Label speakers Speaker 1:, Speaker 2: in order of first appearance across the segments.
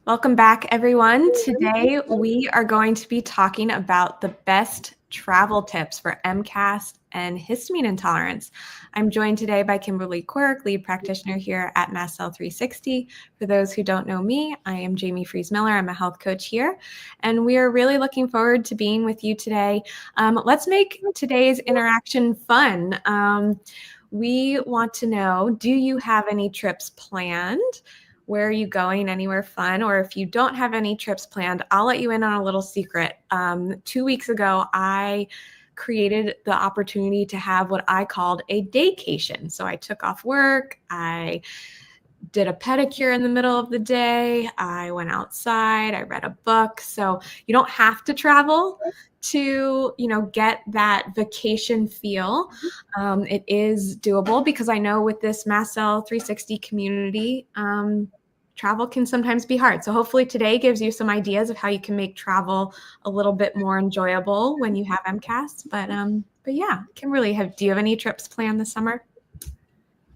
Speaker 1: Welcome back, everyone. Today, we are going to be talking about the best travel tips for MCAS and histamine intolerance. I'm joined today by Kimberley Quirk, lead practitioner here at MC360. For those who don't know me, I am Jamie Fries-Miller. I'm a health coach here, and we are really looking forward to being with you today. Let's make today's interaction fun. We want to know, do you have any trips planned? Where are you going? Anywhere fun? Or if you don't have any trips planned, I'll let you in on a little secret. 2 weeks ago, I created the opportunity to have what I called a daycation. So I took off work. I did a pedicure in the middle of the day. I went outside. I read a book. So you don't have to travel to, get that vacation feel. It is doable because I know with this MC360 community, travel can sometimes be hard. So hopefully today gives you some ideas of how you can make travel a little bit more enjoyable when you have MCAS. But yeah, Kimberly, do you have any trips planned this summer?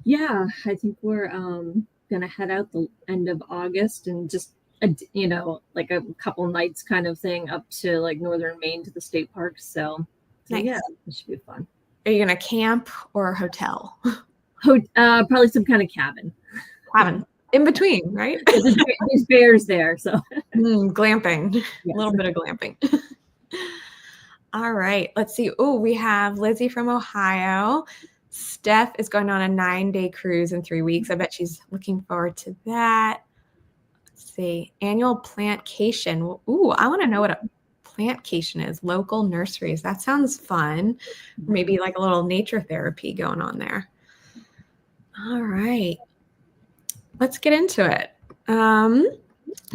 Speaker 2: Yeah, I think we're gonna head out the end of August and just like a couple nights kind of thing up to like northern Maine to the state parks. So
Speaker 1: Nice.
Speaker 2: Yeah, it should be fun.
Speaker 1: Are you gonna camp or a hotel?
Speaker 2: Probably some kind of cabin.
Speaker 1: Cabin. In between, right?
Speaker 2: There's bears there, so
Speaker 1: glamping.
Speaker 2: Yes.
Speaker 1: A little bit of glamping. All right, let's see. Oh, we have Lizzie from Ohio. Steph is going on a 9-day cruise in 3 weeks. I bet she's looking forward to that. Let's see. Annual plantcation. Ooh, I want to know what a plantcation is. Local nurseries. That sounds fun. Maybe like a little nature therapy going on there. All right. Let's get into it.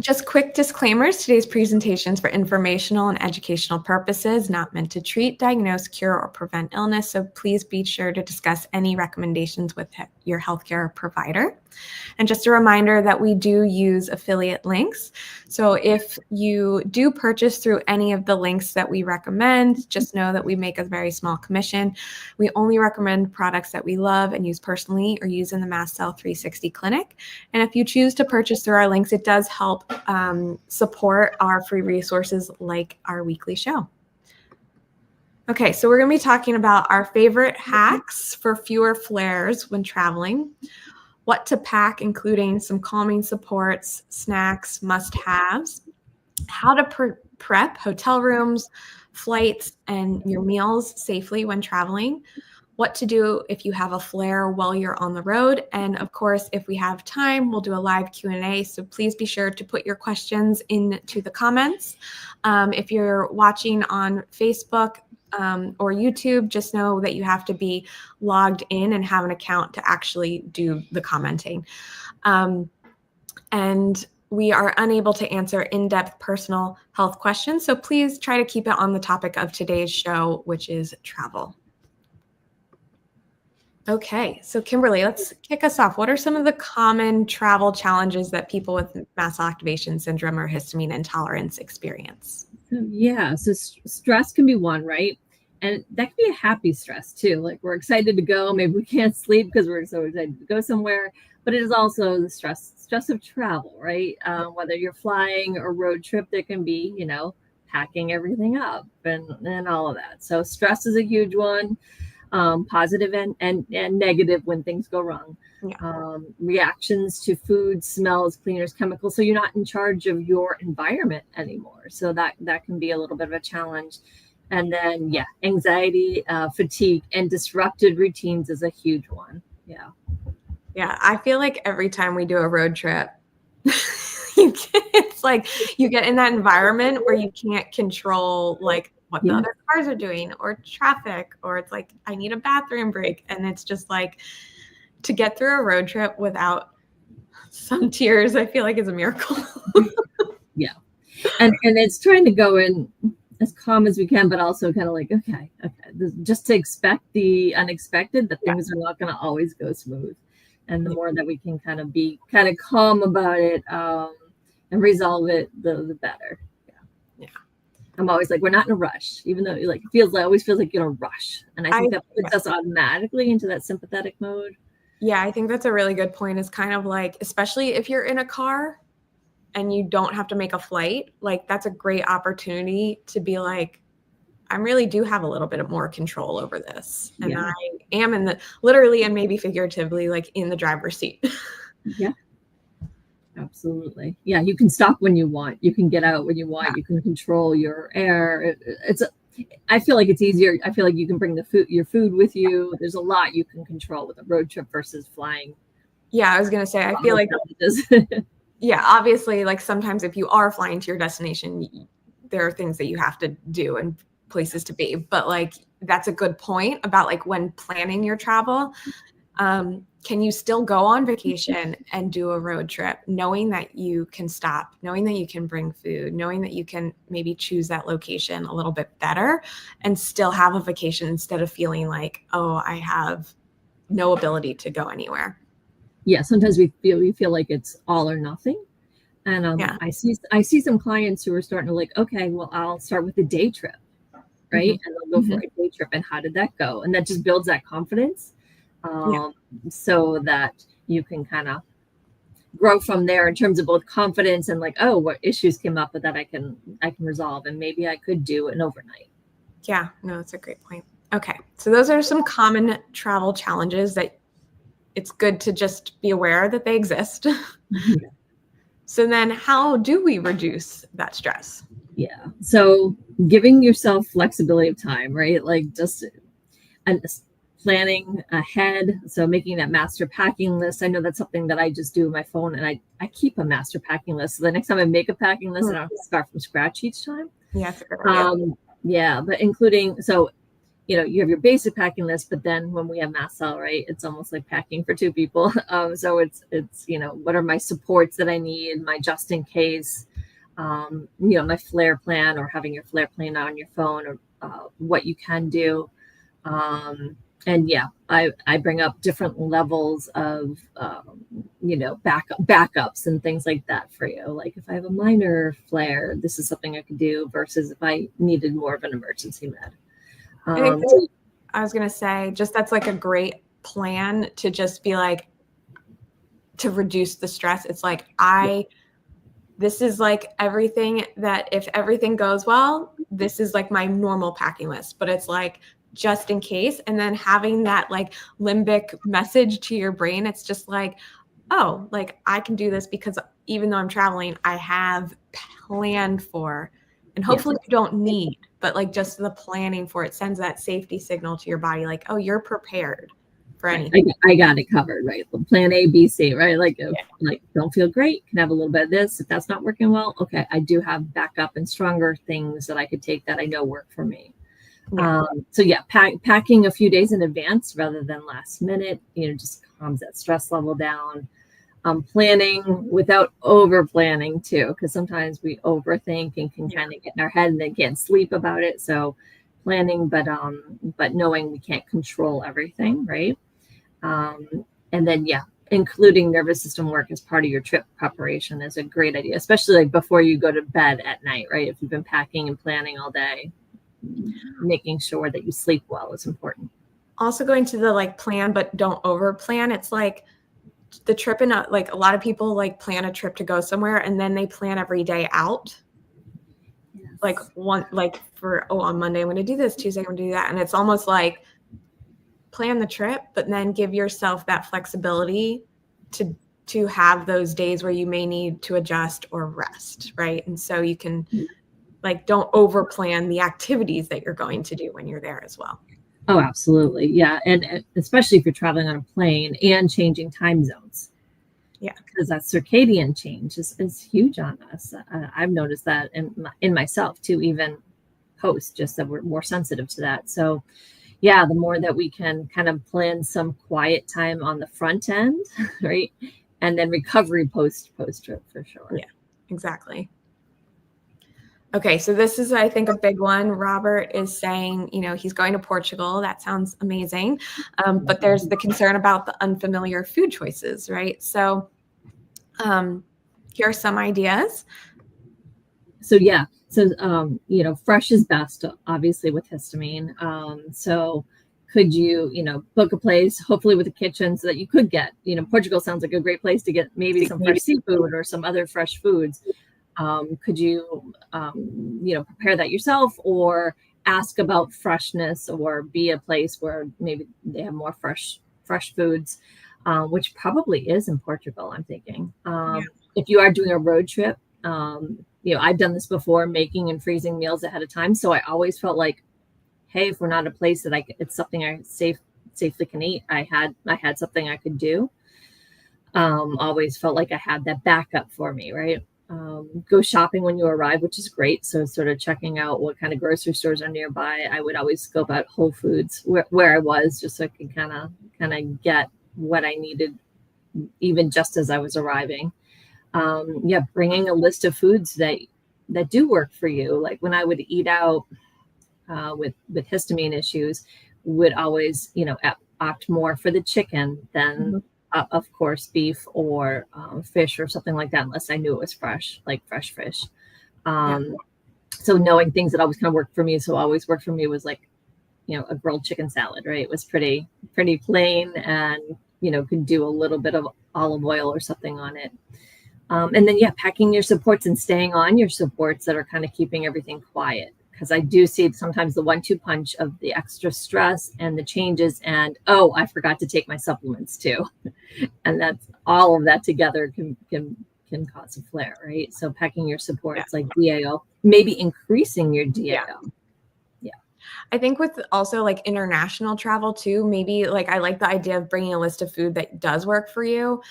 Speaker 1: Just quick disclaimers. Today's presentation is for informational and educational purposes, not meant to treat, diagnose, cure, or prevent illness. So please be sure to discuss any recommendations with your healthcare provider. And just a reminder that we do use affiliate links. So if you do purchase through any of the links that we recommend, just know that we make a very small commission. We only recommend products that we love and use personally or use in the MC360 clinic. And if you choose to purchase through our links, it does help support our free resources like our weekly show. Okay, so we're going to be talking about our favorite hacks for fewer flares when traveling, what to pack, including some calming supports, snacks, must-haves, how to prep hotel rooms, flights, and your meals safely when traveling, what to do if you have a flare while you're on the road. And of course, if we have time, we'll do a live Q&A. So please be sure to put your questions into the comments. If you're watching on Facebook or YouTube, just know that you have to be logged in and have an account to actually do the commenting. And we are unable to answer in-depth personal health questions. So please try to keep it on the topic of today's show, which is travel. Okay, so Kimberly, let's kick us off. What are some of the common travel challenges that people with mast cell activation syndrome or histamine intolerance experience?
Speaker 2: So stress can be one, right? And that can be a happy stress too. Like we're excited to go, maybe we can't sleep because we're so excited to go somewhere. But it is also the stress of travel, right? Whether you're flying or road trip, there can be, packing everything up and all of that. So stress is a huge one. Positive and negative when things go wrong. Yeah. Reactions to food, smells, cleaners, chemicals. So you're not in charge of your environment anymore. So that can be a little bit of a challenge. And then, anxiety, fatigue, and disrupted routines is a huge one.
Speaker 1: Yeah, I feel like every time we do a road trip, it's like you get in that environment where you can't control like what the other cars are doing or traffic, or it's like, I need a bathroom break. And it's just like, to get through a road trip without some tears, I feel like is a miracle.
Speaker 2: Yeah. And it's trying to go in as calm as we can, but also kind of like, okay, just to expect the unexpected, that things are not going to always go smooth. And the more that we can kind of be kind of calm about it and resolve it, the better. Yeah. I'm always like, we're not in a rush, even though like it always feels like you're in a rush. And I think that puts us automatically into that sympathetic mode.
Speaker 1: Yeah, I think that's a really good point. It's kind of like, especially if you're in a car, and you don't have to make a flight, like that's a great opportunity to be like, I really do have a little bit of more control over this. And I am in the, literally and maybe figuratively, like in the driver's seat.
Speaker 2: Yeah, absolutely. Yeah, you can stop when you want. You can get out when you want. You can control your air. I feel like it's easier. I feel like you can bring your food with you. There's a lot you can control with a road trip versus flying.
Speaker 1: Yeah, I was going to say, I feel like, yeah, obviously, like sometimes if you are flying to your destination, there are things that you have to do and places to be. But like, that's a good point about like when planning your travel. Can you still go on vacation and do a road trip, knowing that you can stop, knowing that you can bring food, knowing that you can maybe choose that location a little bit better and still have a vacation instead of feeling like, oh, I have no ability to go anywhere.
Speaker 2: Yeah, sometimes we feel like it's all or nothing. And I see some clients who are starting to like, okay, well, I'll start with a day trip, right? And they'll go for a day trip. And how did that go? And that just builds that confidence. So that you can kind of grow from there in terms of both confidence and like, oh, what issues came up that I can resolve, and maybe I could do an overnight.
Speaker 1: Yeah, no, that's a great point. Okay, so those are some common travel challenges that it's good to just be aware that they exist. So then how do we reduce that stress?
Speaker 2: Yeah, so giving yourself flexibility of time, right? Like just planning ahead. So making that master packing list. I know that's something that I just do with my phone, and I keep a master packing list. So the next time I make a packing list, I don't have to start from scratch each time.
Speaker 1: Yeah, that's a good idea.
Speaker 2: Yeah, but including, so, you know, you have your basic packing list, but then when we have mass sell, right, it's almost like packing for two people. So it's, you know, what are my supports that I need, my just in case, you know, my flare plan, or having your flare plan on your phone, or what you can do. And yeah, I bring up different levels of, you know, backups and things like that for you. Like if I have a minor flare, this is something I could do versus if I needed more of an emergency med.
Speaker 1: I was going to say, just that's like a great plan to just be like, to reduce the stress. It's like, this is like everything that if everything goes well, this is like my normal packing list, but it's like, just in case. And then having that like limbic message to your brain, it's just like, oh, like I can do this because even though I'm traveling, I have planned for, and hopefully you don't need, but like just the planning for it sends that safety signal to your body, like, oh, you're prepared for anything.
Speaker 2: I got it covered, right? Plan A, B, C, right? Like, like don't feel great, can have a little bit of this. If that's not working well, okay, I do have backup and stronger things that I could take that I know work for me. So yeah, packing a few days in advance rather than last minute, you know, just calms that stress level down. Planning without over planning too, because sometimes we overthink and can kind of get in our head and then can't sleep about it. So planning, but knowing we can't control everything, right? And then including nervous system work as part of your trip preparation is a great idea, especially like before you go to bed at night, right? If you've been packing and planning all day, making sure that you sleep well is important.
Speaker 1: Also going to the like plan, but don't over plan. It's like the trip in like a lot of people like plan a trip to go somewhere and then they plan every day out. Like on Monday, I'm going to do this, Tuesday, I'm going to do that. And it's almost like plan the trip, but then give yourself that flexibility to have those days where you may need to adjust or rest. Right. And so you can like, don't over plan the activities that you're going to do when you're there as well.
Speaker 2: Oh, absolutely. Yeah. And especially if you're traveling on a plane and changing time zones.
Speaker 1: Yeah.
Speaker 2: Because that circadian change is huge on us. I've noticed that in myself too, even post, just that we're more sensitive to that. So yeah, the more that we can kind of plan some quiet time on the front end, right? And then recovery post trip for sure.
Speaker 1: Yeah, exactly. Okay, so this is, I think, a big one. Robert is saying, you know, he's going to Portugal. That sounds amazing. But there's the concern about the unfamiliar food choices, right? So here are some ideas.
Speaker 2: So, yeah. So, you know, fresh is best, obviously, with histamine. So Could you, book a place, hopefully with a kitchen, so that you could get, Portugal sounds like a great place to get maybe some fresh seafood or some other fresh foods. Could you, prepare that yourself, or ask about freshness, or be a place where maybe they have more fresh foods, which probably is in Portugal, I'm thinking. If you are doing a road trip, I've done this before, making and freezing meals ahead of time. So I always felt like, hey, if we're not a place that it's something I safely can eat, I had something I could do. Always felt like I had that backup for me, right? Go shopping when you arrive, which is great. So sort of checking out what kind of grocery stores are nearby. I would always scope out Whole Foods where I was, just so I could kind of get what I needed, even just as I was arriving. Bringing a list of foods that do work for you. Like when I would eat out, with histamine issues, would always, opt more for the chicken than, of course, beef or fish or something like that, unless I knew it was fresh, like fresh fish. So knowing things that always kind of worked for me. So always worked for me was like, a grilled chicken salad, right? It was pretty plain, and, could do a little bit of olive oil or something on it. And then, packing your supports and staying on your supports that are kind of keeping everything quiet. Because I do see sometimes the 1-2 punch of the extra stress and the changes, and I forgot to take my supplements too, and that's all of that together can cause a flare, right? So packing your supports like DAO, maybe increasing your DAO.
Speaker 1: I think with also like international travel too, maybe like I like the idea of bringing a list of food that does work for you.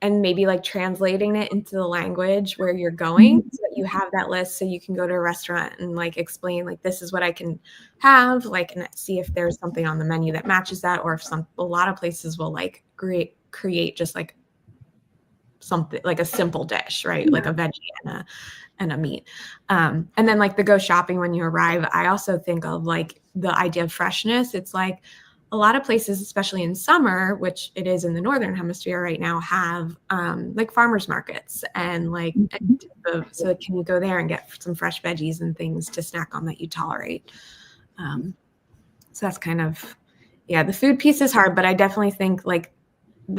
Speaker 1: And maybe like translating it into the language where you're going, so that you have that list, so you can go to a restaurant and like explain like, this is what I can have, like, and see if there's something on the menu that matches that, or if a lot of places will like create just like something like a simple dish, right? Like a veggie and a meat. And then like the go shopping when you arrive, I also think of like the idea of freshness. It's like, a lot of places, especially in summer, which it is in the Northern Hemisphere right now, have like farmers markets, and like, so can you go there and get some fresh veggies and things to snack on that you tolerate? So that's kind of, the food piece is hard, but I definitely think like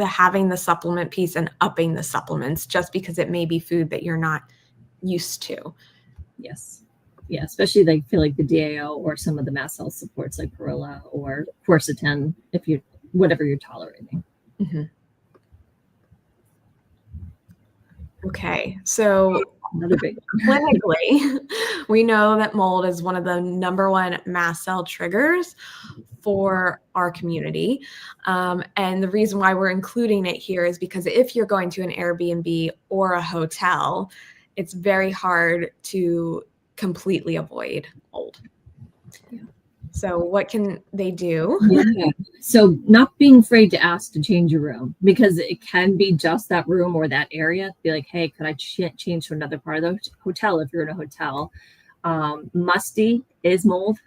Speaker 1: having the supplement piece and upping the supplements, just because it may be food that you're not used to.
Speaker 2: Yes. Yeah, especially I feel like the DAO or some of the mast cell supports like Perilla or quercetin, whatever you're tolerating.
Speaker 1: Okay, so
Speaker 2: another big
Speaker 1: clinically, we know that mold is one of the #1 mast cell triggers for our community. And the reason why we're including it here is because if you're going to an Airbnb or a hotel, it's very hard to completely avoid mold. So what can they do?
Speaker 2: So not being afraid to ask to change your room, because it can be just that room or that area. Be like, hey, could I change to another part of the hotel if you're in a hotel? Musty is mold.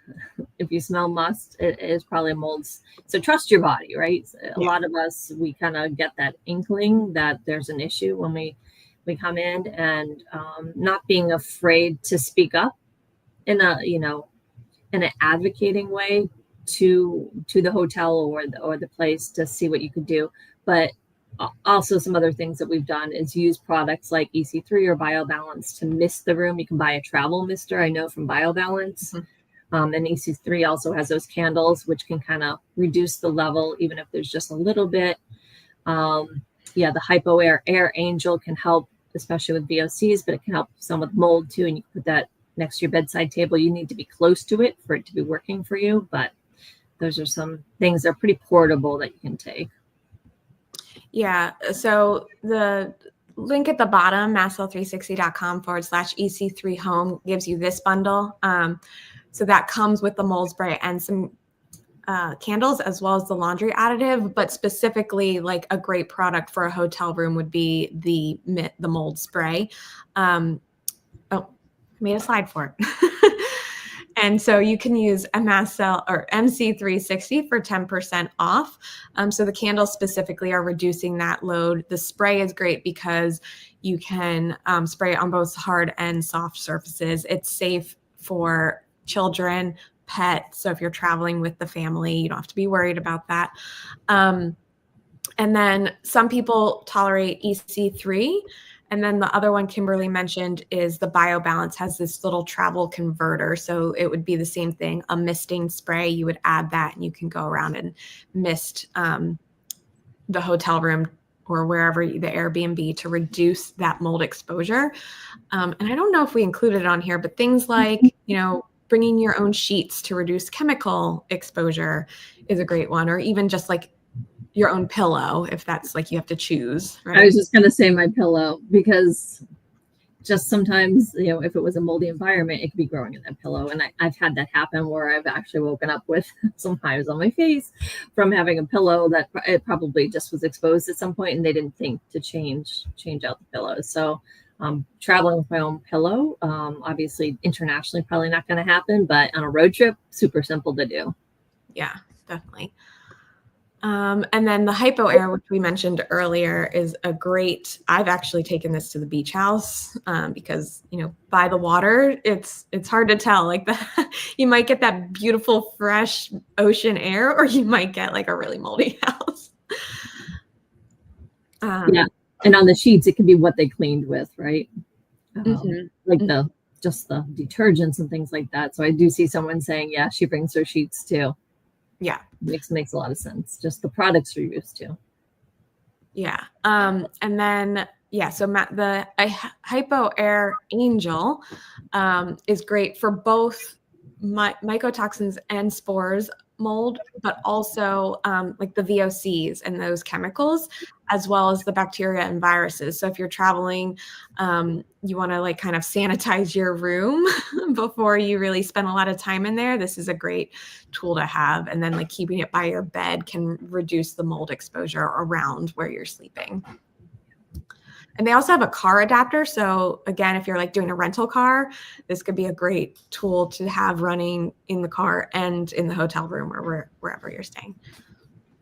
Speaker 2: If you smell must, it is probably mold. So trust your body, right? A lot of us, we kind of get that inkling that there's an issue when we come in, and not being afraid to speak up in an advocating way to the hotel or the place to see what you could do. But also some other things that we've done is use products like EC3 or BioBalance to mist the room. You can buy a travel mister, I know, from BioBalance. And EC3 also has those candles, which can kind of reduce the level, even if there's just a little bit. The Hypo Air Angel can help, especially with VOCs, but it can help some with mold too. And you can put that next to your bedside table. You need to be close to it for it to be working for you. But those are some things that are pretty portable that you can take.
Speaker 1: Yeah. So the link at the bottom, mastcell360.com/EC3 home, gives you this bundle. So that comes with the mold spray and some candles, as well as the laundry additive, but specifically like a great product for a hotel room would be the mold spray. I made a slide for it. And so you can use a mast cell or MC360 for 10% off. So the candles specifically are reducing that load. The spray is great because you can spray it on both hard and soft surfaces. It's safe for children, pet. So if you're traveling with the family, you don't have to be worried about that. And then some people tolerate EC3. And then the other one Kimberly mentioned is the BioBalance has this little travel converter. So it would be the same thing, a misting spray. You would add that and you can go around and mist the hotel room or wherever the Airbnb to reduce that mold exposure. And I don't know if we included it on here, but things like, bringing your own sheets to reduce chemical exposure is a great one, or even just like your own pillow, if that's like you have to choose. Right?
Speaker 2: I was just going to say my pillow, because just sometimes, if it was a moldy environment, it could be growing in that pillow. And I've had that happen where I've actually woken up with some hives on my face from having a pillow that it probably just was exposed at some point and they didn't think to change out the pillows. So traveling with my own pillow, obviously internationally, probably not going to happen, but on a road trip, super simple to do.
Speaker 1: Yeah, definitely. And then the Hypo Air, which we mentioned earlier, is a great, I've actually taken this to the beach house because, by the water, it's hard to tell. Like you might get that beautiful, fresh ocean air, or you might get like a really moldy house.
Speaker 2: Yeah. And on the sheets, it can be what they cleaned with, right? Like the detergents and things like that. So I do see someone saying, yeah, she brings her sheets too.
Speaker 1: Yeah.
Speaker 2: Makes a lot of sense. Just the products you're used to.
Speaker 1: Yeah. And then, so the Hypo Air Angel is great for both mycotoxins and spores mold, but also like the VOCs and those chemicals, as well as the bacteria and viruses. So if you're traveling, you want to like kind of sanitize your room before you really spend a lot of time in there. This is a great tool to have. And then like keeping it by your bed can reduce the mold exposure around where you're sleeping. And they also have a car adapter. So again, if you're like doing a rental car, this could be a great tool to have running in the car and in the hotel room or wherever you're staying.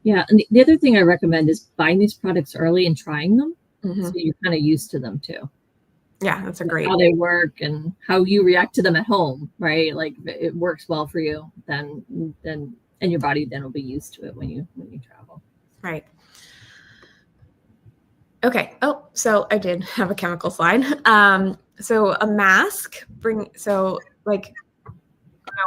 Speaker 2: Yeah. And the other thing I recommend is buying these products early and trying them. So you're kind of used to them too.
Speaker 1: Yeah, that's a great.
Speaker 2: How they work and how you react to them at home, right? Like if it works well for you, then and your body then will be used to it when you travel.
Speaker 1: Right. Okay. Oh, so I did have a chemical slide. So a mask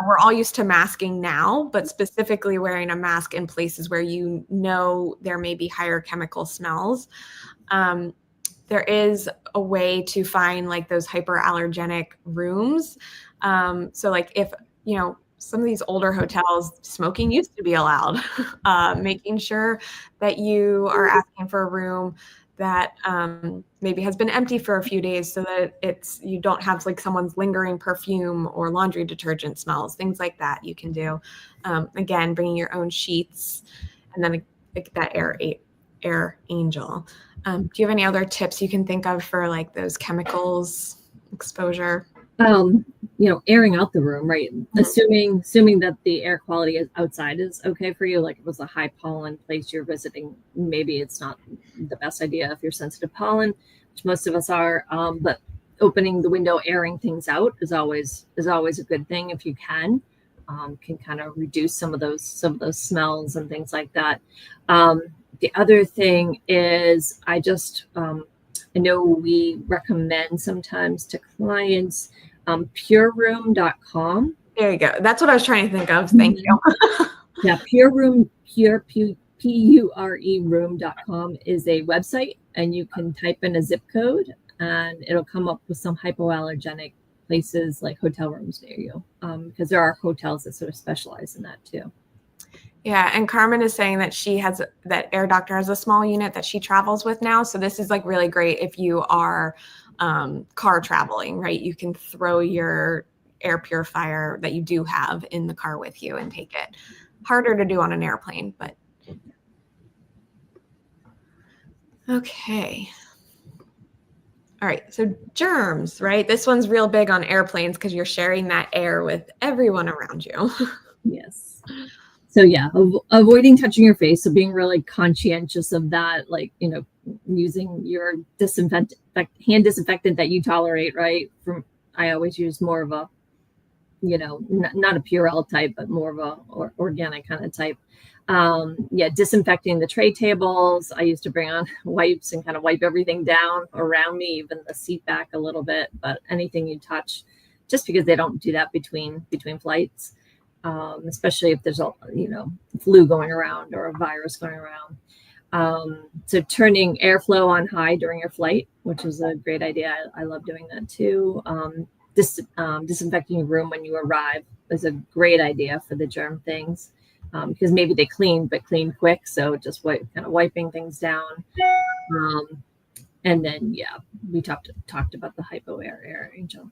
Speaker 1: we're all used to masking now, but specifically wearing a mask in places where there may be higher chemical smells. There is a way to find like those hyperallergenic rooms. So like if, some of these older hotels, smoking used to be allowed, making sure that you are asking for a room that maybe has been empty for a few days so that you don't have like someone's lingering perfume or laundry detergent smells, things like that you can do. Again, bringing your own sheets, and then like that air angel. Do you have any other tips you can think of for like those chemicals exposure?
Speaker 2: Airing out the room, right? Assuming that the air quality outside is okay for you, like it was a high pollen place you're visiting, maybe it's not the best idea if you're sensitive to pollen, which most of us are. But opening the window, airing things out is always a good thing if you can kind of reduce some of those smells and things like that. The other thing is I know we recommend sometimes to clients pureroom.com.
Speaker 1: There you go. That's what I was trying to think of. Thank you.
Speaker 2: Yeah, pureroom, P-U-R-E room.com is a website, and you can type in a zip code and it'll come up with some hypoallergenic places like hotel rooms near you, because there are hotels that sort of specialize in that too.
Speaker 1: Yeah, and Carmen is saying that that Air Doctor has a small unit that she travels with now. So this is like really great if you are car traveling, right? You can throw your air purifier that you do have in the car with you and take it. Harder to do on an airplane, but okay. All right, so germs, right? This one's real big on airplanes because you're sharing that air with everyone around you.
Speaker 2: Yes. So yeah, avoiding touching your face. So being really conscientious of that, like, using your hand disinfectant that you tolerate, right? I always use more of a not a Purell type, but more of a organic kind of type. Disinfecting the tray tables. I used to bring on wipes and kind of wipe everything down around me, even the seat back a little bit, but anything you touch, just because they don't do that between flights, especially if there's a flu going around or a virus going around. So turning airflow on high during your flight, which is a great idea. I love doing that too. Disinfecting your room when you arrive is a great idea for the germ things, because maybe they clean quick. So just wiping things down. And then, we talked about the hypo air, Angel.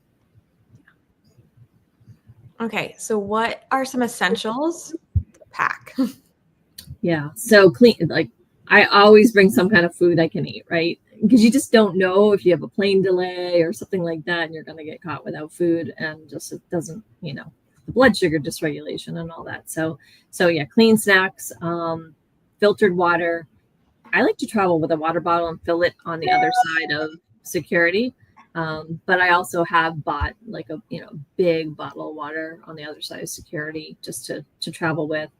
Speaker 1: Okay, so what are some essentials to pack?
Speaker 2: Yeah, so clean, like I always bring some kind of food I can eat, right? Because you just don't know if you have a plane delay or something like that, and you're going to get caught without food, and just it doesn't, the blood sugar dysregulation and all that. So yeah, clean snacks, filtered water. I like to travel with a water bottle and fill it on the other side of security. But I also have bought like a big bottle of water on the other side of security just to travel with.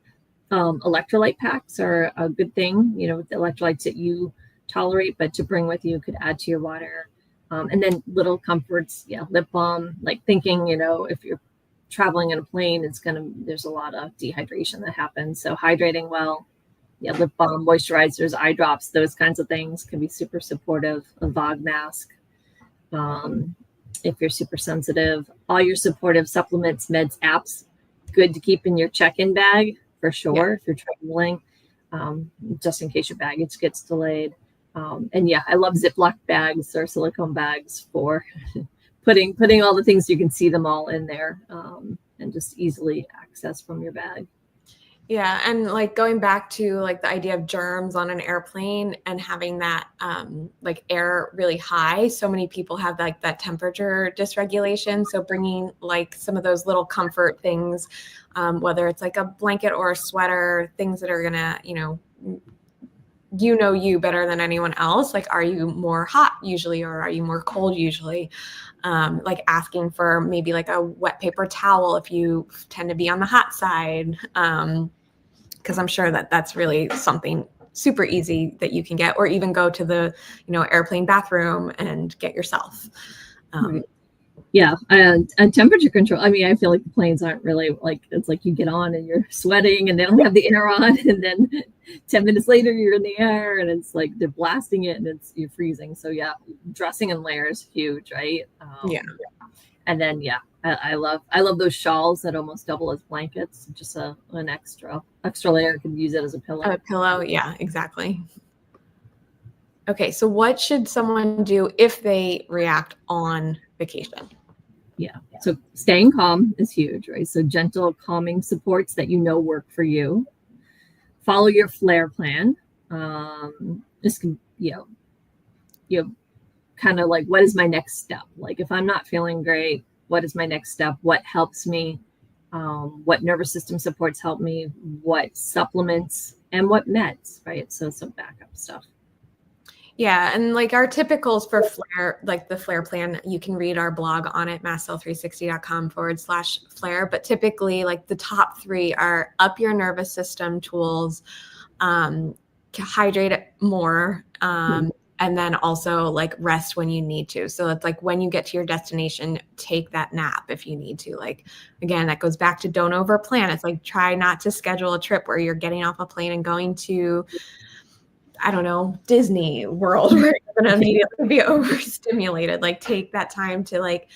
Speaker 2: Electrolyte packs are a good thing, with the electrolytes that you tolerate, but to bring with you could add to your water. And then little comforts, lip balm, like thinking, if you're traveling in a plane, there's a lot of dehydration that happens. So hydrating well, lip balm, moisturizers, eye drops, those kinds of things can be super supportive. A VOG mask. If you're super sensitive, all your supportive supplements, meds, apps, good to keep in your check-in bag for sure. If you're traveling, just in case your baggage gets delayed. And I love Ziploc bags or silicone bags for putting all the things, you can see them all in there, and just easily access from your bag.
Speaker 1: Yeah. And like going back to like the idea of germs on an airplane and having that like air really high. So many people have like that temperature dysregulation. So bringing like some of those little comfort things, whether it's like a blanket or a sweater, things that are going to, you better than anyone else. Like, are you more hot usually, or are you more cold usually? Like asking for maybe like a wet paper towel if you tend to be on the hot side. Because I'm sure that that's really something super easy that you can get, or even go to the, airplane bathroom and get yourself.
Speaker 2: Right. Yeah. And temperature control. I mean, I feel like the planes aren't really like, it's like you get on and you're sweating and they don't have the air on. And then 10 minutes later, you're in the air and it's like they're blasting it and you're freezing. So dressing in layers, huge, right? And then, I love those shawls that almost double as blankets. Just an extra layer. Could use it as a pillow.
Speaker 1: A pillow. Yeah, exactly. Okay. So what should someone do if they react on vacation?
Speaker 2: Yeah. So staying calm is huge, right? So gentle, calming supports that work for you. Follow your flare plan. Just, kind of like, what is my next step? Like if I'm not feeling great, what is my next step? What helps me? What nervous system supports help me? What supplements and what meds, right? So some backup stuff.
Speaker 1: Yeah. And like our typicals for flare, like the flare plan, you can read our blog on it, masscell360.com/flare. But typically like the top 3 are up your nervous system tools, hydrate more, and then also like rest when you need to. So it's like when you get to your destination, take that nap if you need to. Like, again, that goes back to don't overplan. It's like, try not to schedule a trip where you're getting off a plane and going to, I don't know, Disney World, where you're going to immediately be overstimulated. Like take that time to like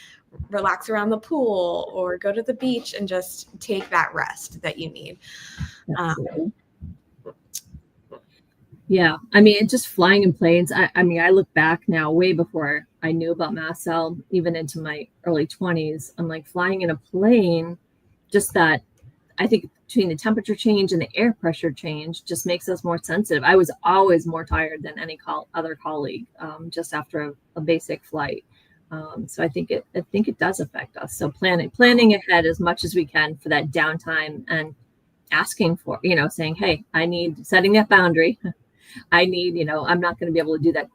Speaker 1: relax around the pool or go to the beach and just take that rest that you need.
Speaker 2: Yeah. I mean, it's just flying in planes. I mean, I look back now way before I knew about MassCell, even into my early 20s. I'm like flying in a plane, just that I think between the temperature change and the air pressure change just makes us more sensitive. I was always more tired than any other colleague just after a basic flight. So I think it does affect us. So planning ahead as much as we can for that downtime and asking for, saying, hey, setting that boundary. I need, I'm not going to be able to do that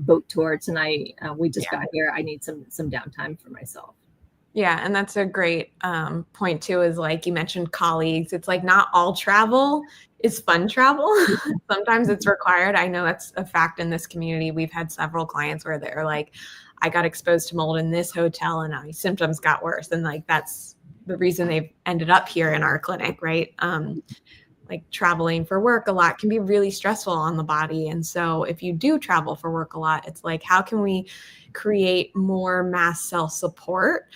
Speaker 2: boat tour tonight. We just got here. I need some downtime for myself.
Speaker 1: Yeah, and that's a great point too, is like you mentioned colleagues. It's like not all travel is fun travel. Sometimes it's required. I know that's a fact in this community. We've had several clients where they're like, I got exposed to mold in this hotel and my symptoms got worse. And like that's the reason they've ended up here in our clinic, right? Like traveling for work a lot can be really stressful on the body. And so if you do travel for work a lot, it's like, how can we create more mast cell support?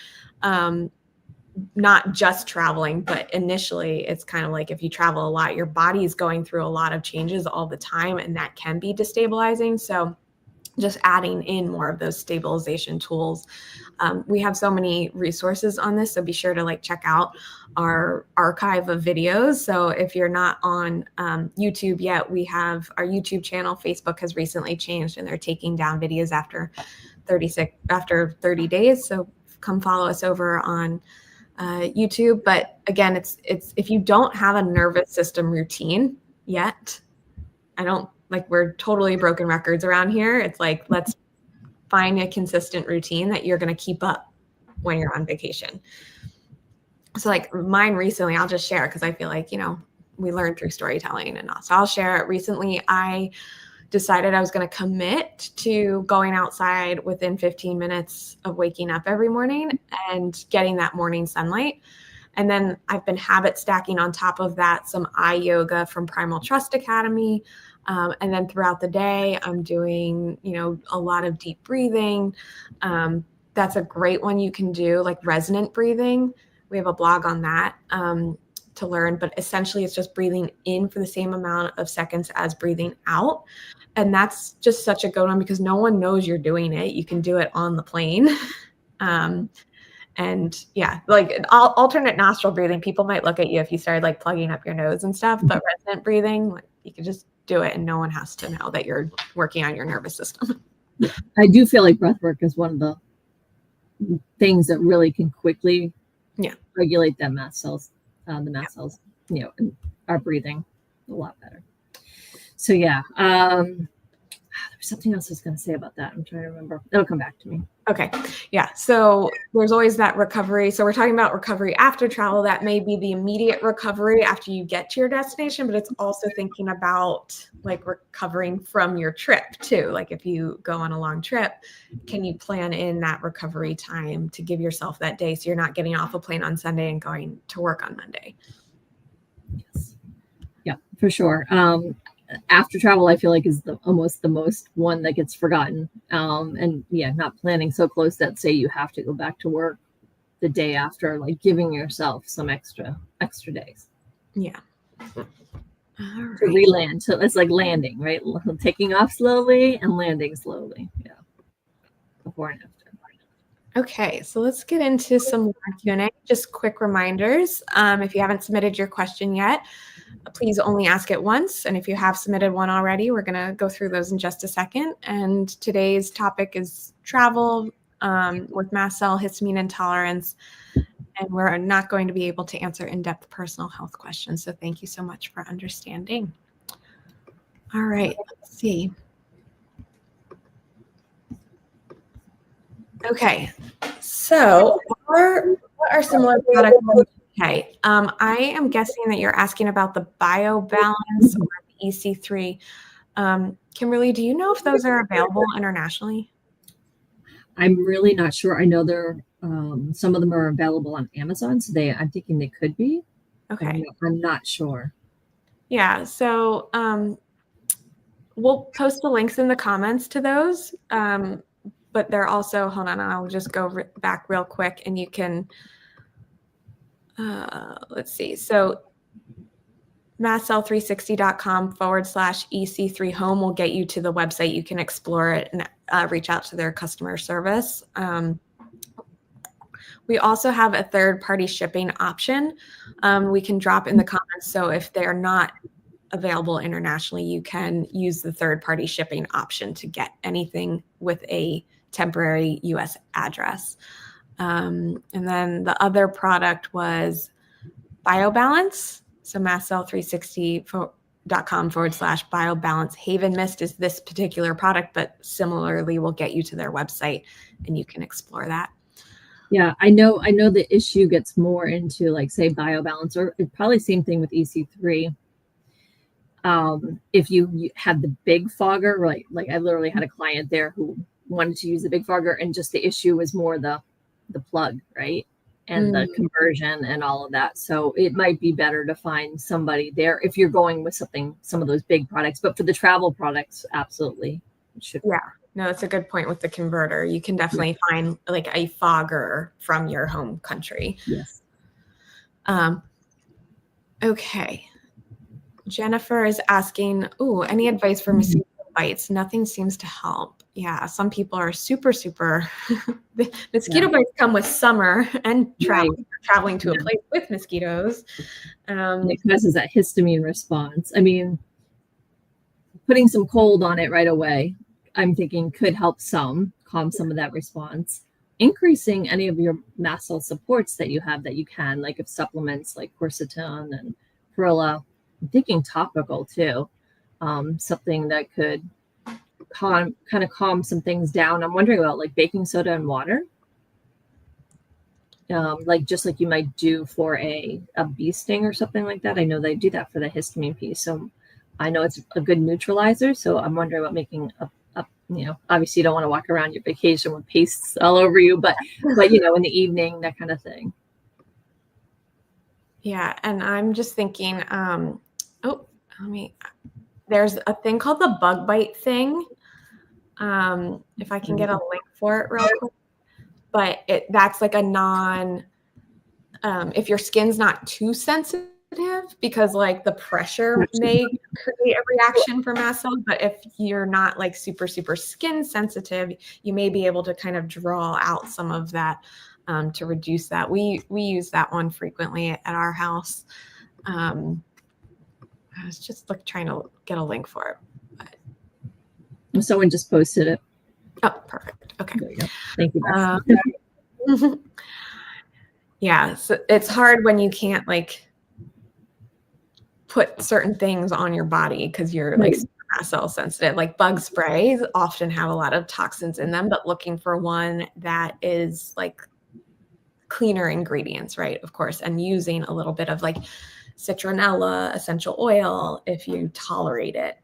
Speaker 1: Not just traveling, but initially it's kind of like if you travel a lot, your body is going through a lot of changes all the time, and that can be destabilizing. So just adding in more of those stabilization tools. We have so many resources on this, so be sure to like check out our archive of videos. So if you're not on YouTube yet, we have our YouTube channel. Facebook has recently changed and they're taking down videos after 30 days. So come follow us over on YouTube. But again, it's if you don't have a nervous system routine yet, we're totally broken records around here. It's like, let's find a consistent routine that you're going to keep up when you're on vacation. So like mine recently, I'll just share because I feel like, we learn through storytelling and all. So I'll share it. Recently, I decided I was going to commit to going outside within 15 minutes of waking up every morning and getting that morning sunlight. And then I've been habit stacking on top of that some eye yoga from Primal Trust Academy. And then throughout the day, I'm doing, a lot of deep breathing. That's a great one you can do, like resonant breathing. We have a blog on that to learn, but essentially it's just breathing in for the same amount of seconds as breathing out. And that's just such a good one because no one knows you're doing it. You can do it on the plane. And yeah, like alternate nostril breathing, people might look at you if you started like plugging up your nose and stuff, but resonant breathing, like, you can just do it and no one has to know that you're working on your nervous system.
Speaker 2: I do feel like breath work is one of the things that really can quickly regulate the mast cells, and our breathing a lot better. So yeah, there was something else I was going to say about that. I'm trying to remember. It'll come back to me.
Speaker 1: Okay. Yeah. So there's always that recovery. So we're talking about recovery after travel. That may be the immediate recovery after you get to your destination, but it's also thinking about like recovering from your trip too. Like if you go on a long trip, can you plan in that recovery time to give yourself that day so you're not getting off a plane on Sunday and going to work on Monday?
Speaker 2: Yes. Yeah, for sure. After travel, I feel like is almost the most one that gets forgotten. And yeah, not planning so close that say you have to go back to work the day after, like giving yourself some extra days.
Speaker 1: Yeah. All right.
Speaker 2: To re-land. So it's like landing, right? Taking off slowly and landing slowly. Yeah. Before and after.
Speaker 1: Okay, so let's get into some more Q&A. Just quick reminders. If you haven't submitted your question yet, please only ask it once. And if you have submitted one already, we're going to go through those in just a second. And today's topic is travel with mast cell histamine intolerance. And we're not going to be able to answer in-depth personal health questions. So thank you so much for understanding. All right, let's see. Okay, so what are similar products? Okay, I am guessing that you're asking about the BioBalance or the EC3. Kimberly, do you know if those are available internationally?
Speaker 2: I'm really not sure. I know they're some of them are available on Amazon, so I'm thinking they could be.
Speaker 1: Okay,
Speaker 2: I'm not sure.
Speaker 1: Yeah, so we'll post the links in the comments to those. But they're also, hold on, I'll just go back real quick and you can, let's see. So mastcell360.com/EC3 home will get you to the website. You can explore it and reach out to their customer service. We also have a third-party shipping option. We can drop in the comments. So if they're not available internationally, you can use the third-party shipping option to get anything with a temporary US address. And then the other product was BioBalance. So mastcell360.com/BioBalance. Haven Mist is this particular product, but similarly will get you to their website and you can explore that.
Speaker 2: Yeah, I know the issue gets more into like say biobalance, or probably same thing with EC3. If you have the big fogger, right? Like I literally had a client there who wanted to use the big fogger, and just the issue was more the plug, right? And the conversion and all of that. So it might be better to find somebody there if you're going with some of those big products. But for the travel products, absolutely, it should.
Speaker 1: Yeah, no, that's a good point with the converter. You can definitely find like a fogger from your home country.
Speaker 2: Yes.
Speaker 1: Okay. Jennifer is asking, any advice for mosquito bites? Nothing seems to help. Yeah, some people are super. The mosquito bites come with summer and traveling to a place with mosquitoes.
Speaker 2: It causes that histamine response. I mean, putting some cold on it right away, I'm thinking could help calm some of that response. Increasing any of your mast cell supports that you have that you can, like if supplements like quercetin and perilla. I'm thinking topical too, something that could kind of calm some things down. I'm wondering about like baking soda and water, like just like you might do for a bee sting or something like that. I know they do that for the histamine piece, so I know it's a good neutralizer. So I'm wondering about making obviously you don't want to walk around your vacation with pastes all over you, but in the evening, that kind of thing.
Speaker 1: Yeah, and I'm just thinking, there's a thing called the bug bite thing. If I can get a link for it real quick. But that's like a if your skin's not too sensitive, because like the pressure may create a reaction for mast cells. But if you're not like super skin sensitive, you may be able to kind of draw out some of that to reduce that. We use that one frequently at our house. I was just trying to get a link for it.
Speaker 2: But someone just posted it.
Speaker 1: Oh, perfect. Okay.
Speaker 2: There you go. Thank you.
Speaker 1: Yeah, so it's hard when you can't like put certain things on your body because you're like mast cell sensitive. Like bug sprays often have a lot of toxins in them, but looking for one that is like cleaner ingredients, right? Of course, and using a little bit of like citronella essential oil if you tolerate it.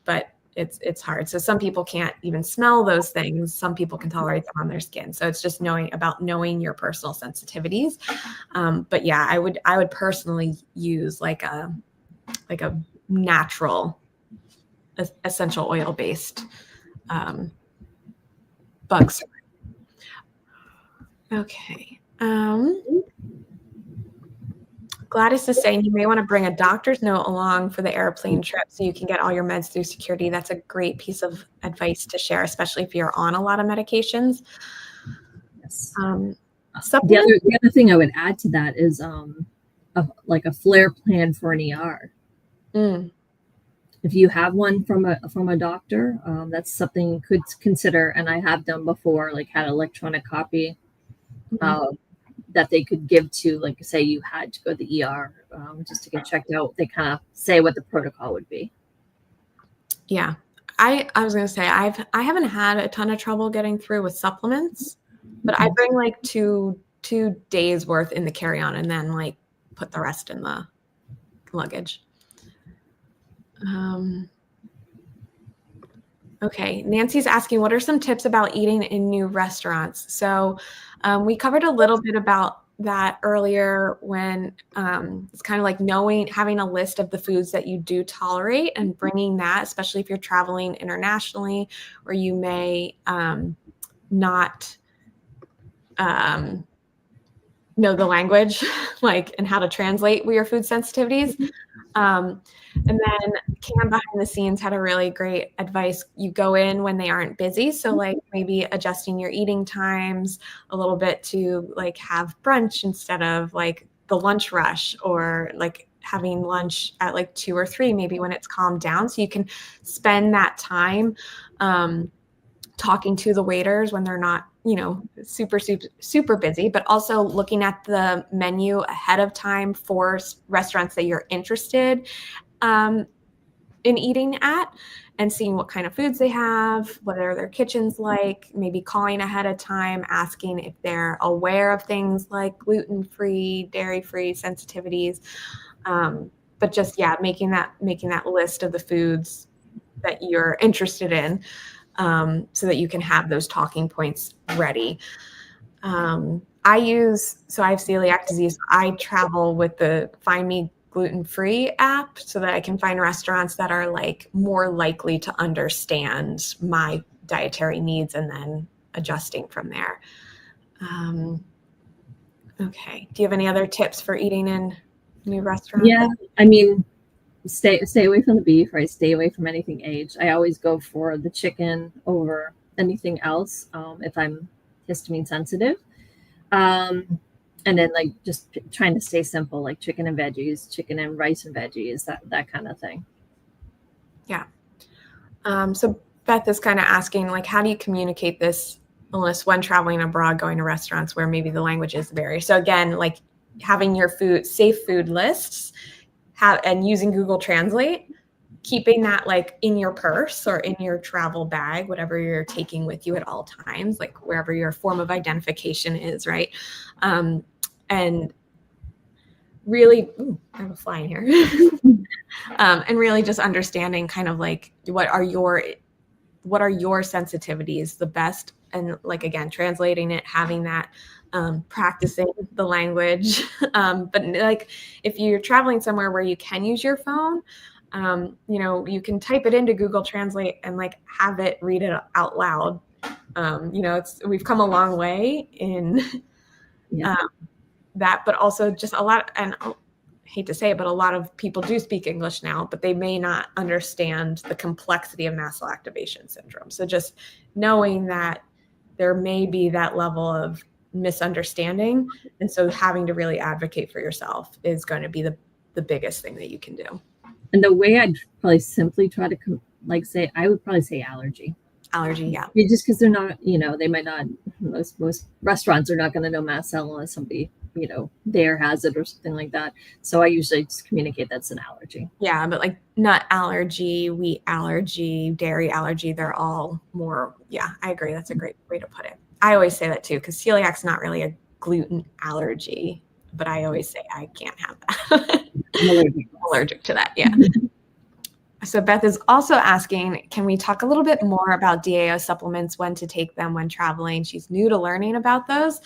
Speaker 1: But it's hard. So some people can't even smell those things. Some people can tolerate them on their skin. So it's just knowing your personal sensitivities. But yeah, I would personally use like a natural essential oil based bug spray. Okay. Gladys is saying you may want to bring a doctor's note along for the airplane trip so you can get all your meds through security. That's a great piece of advice to share, especially if you're on a lot of medications.
Speaker 2: Yes. The other thing I would add to that is like a flare plan for an ER. If you have one from a doctor, that's something you could consider. And I have done before, like had an electronic copy. That they could give to, like, say you had to go to the ER just to get checked out. They kind of say what the protocol would be.
Speaker 1: Yeah, I was going to say I haven't had a ton of trouble getting through with supplements, but I bring like two days worth in the carry-on and then like put the rest in the luggage. Okay, Nancy's asking, what are some tips about eating in new restaurants? So we covered a little bit about that earlier when it's kind of like having a list of the foods that you do tolerate and bringing that, especially if you're traveling internationally, or you may not know the language, and how to translate your food sensitivities. And then Cam behind the scenes had a really great advice. You go in when they aren't busy. So like maybe adjusting your eating times a little bit to like have brunch instead of like the lunch rush, or like having lunch at like 2 or 3, maybe when it's calmed down. So you can spend that time talking to the waiters when they're not, super busy, but also looking at the menu ahead of time for restaurants that you're interested in eating at, and seeing what kind of foods they have, what are their kitchens like, maybe calling ahead of time, asking if they're aware of things like gluten-free, dairy-free sensitivities. But just, yeah, making that list of the foods that you're interested in, so that you can have those talking points ready. I have celiac disease. I travel with the Find Me Gluten-Free app so that I can find restaurants that are like more likely to understand my dietary needs and then adjusting from there. Okay. Do you have any other tips for eating in new restaurants?
Speaker 2: Yeah, I mean, stay away from the beef, right? Stay away from anything aged. I always go for the chicken over anything else if I'm histamine sensitive. And then like just trying to stay simple, like chicken and veggies, chicken and rice and veggies, that kind of thing.
Speaker 1: Yeah. So Beth is kind of asking, like, how do you communicate this illness when traveling abroad, going to restaurants where maybe the languages vary? So again, like having your safe food lists, and using Google Translate, keeping that like in your purse or in your travel bag, whatever you're taking with you at all times, like wherever your form of identification is, right? And really, I have a fly in here. And really just understanding kind of like what are your sensitivities the best, and like again translating it, having that, practicing the language, but like if you're traveling somewhere where you can use your phone, you can type it into Google Translate and like have it read it out loud. We've come a long way in that, but also just a lot, and I hate to say it, but a lot of people do speak English now, but they may not understand the complexity of mast cell activation syndrome. So just knowing that there may be that level of misunderstanding, and so having to really advocate for yourself is going to be the biggest thing that you can do.
Speaker 2: And the way I'd probably simply try to say, I would probably say allergy.
Speaker 1: Allergy, yeah.
Speaker 2: Just because they're not, they might not, most restaurants are not going to know mast cell unless somebody, there has it or something like that. So I usually just communicate that's an allergy.
Speaker 1: Yeah, but like nut allergy, wheat allergy, dairy allergy, they're all more, yeah, I agree. That's a great way to put it. I always say that too, because celiac's not really a gluten allergy, but I always say I can't have that. I'm allergic to that, yeah. So Beth is also asking, can we talk a little bit more about DAO supplements, when to take them when traveling? She's new to learning about those.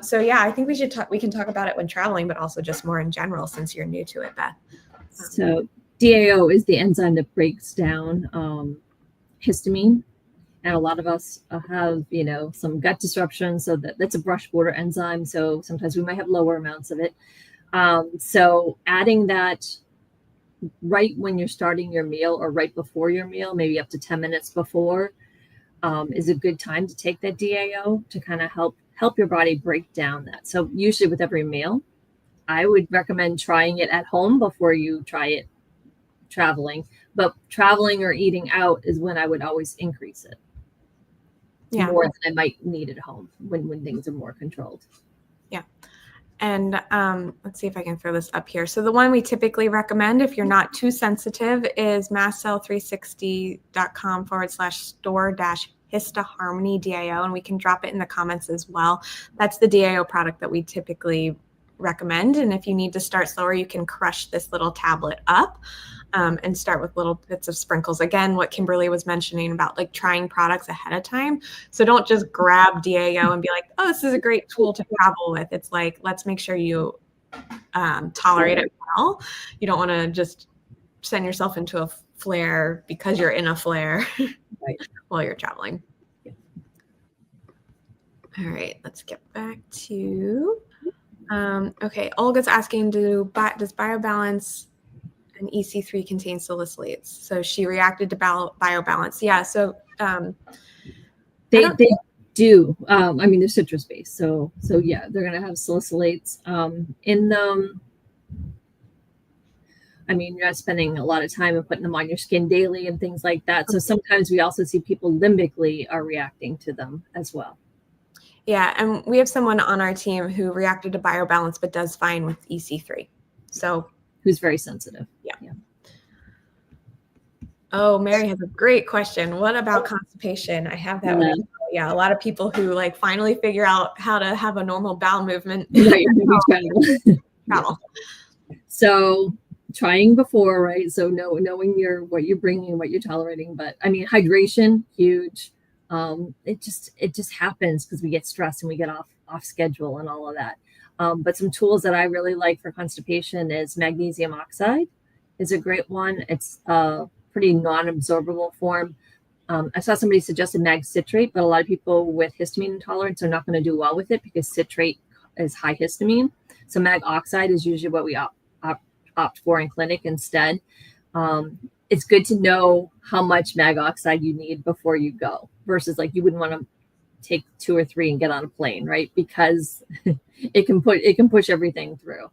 Speaker 1: So yeah, I think we can talk about it when traveling, but also just more in general since you're new to it, Beth.
Speaker 2: So DAO is the enzyme that breaks down histamine. And a lot of us have, some gut disruption. So that's a brush border enzyme. So sometimes we might have lower amounts of it. So adding that right when you're starting your meal or right before your meal, maybe up to 10 minutes before, is a good time to take that DAO to kind of help your body break down that. So usually with every meal, I would recommend trying it at home before you try it traveling. But traveling or eating out is when I would always increase it. Yeah. More than I might need at home when things are more controlled. Yeah.
Speaker 1: And let's see if I can throw this up here. So the one we typically recommend if you're not too sensitive is mastcell360.com/store-histaharmony DAO, and we can drop it in the comments as well. That's the DAO product that we typically recommend. And if you need to start slower, you can crush this little tablet up and start with little bits of sprinkles. Again, what Kimberly was mentioning about like trying products ahead of time. So don't just grab DAO and be like, oh, this is a great tool to travel with. It's like, let's make sure you tolerate it well. You don't want to just send yourself into a flare because you're in a flare while you're traveling. All right, let's get back to, okay, Olga's asking, does BioBalance and EC3 contain salicylates? So she reacted to BioBalance. Yeah, so
Speaker 2: they do. I mean, they're citrus based, so yeah, they're gonna have salicylates in them. I mean, you're not spending a lot of time and putting them on your skin daily and things like that. So sometimes we also see people limbically are reacting to them as well.
Speaker 1: Yeah, and we have someone on our team who reacted to BioBalance but does fine with EC3. So
Speaker 2: who's very sensitive.
Speaker 1: Yeah. Oh, Mary has a great question. What about constipation? I have that one as well. Yeah, a lot of people who like finally figure out how to have a normal bowel movement.
Speaker 2: Right, travel.
Speaker 1: Travel.
Speaker 2: So trying before, right? So knowing what you're bringing, what you're tolerating. But I mean, hydration, huge. It just happens because we get stressed and we get off schedule and all of that. But some tools that I really like for constipation is magnesium oxide is a great one. It's a pretty non-absorbable form. I saw somebody suggested mag citrate, but a lot of people with histamine intolerance are not going to do well with it because citrate is high histamine. So mag oxide is usually what we opt for in clinic instead. It's good to know how much mag oxide you need before you go versus like you wouldn't want to take 2 or 3 and get on a plane, right? Because it can push everything through.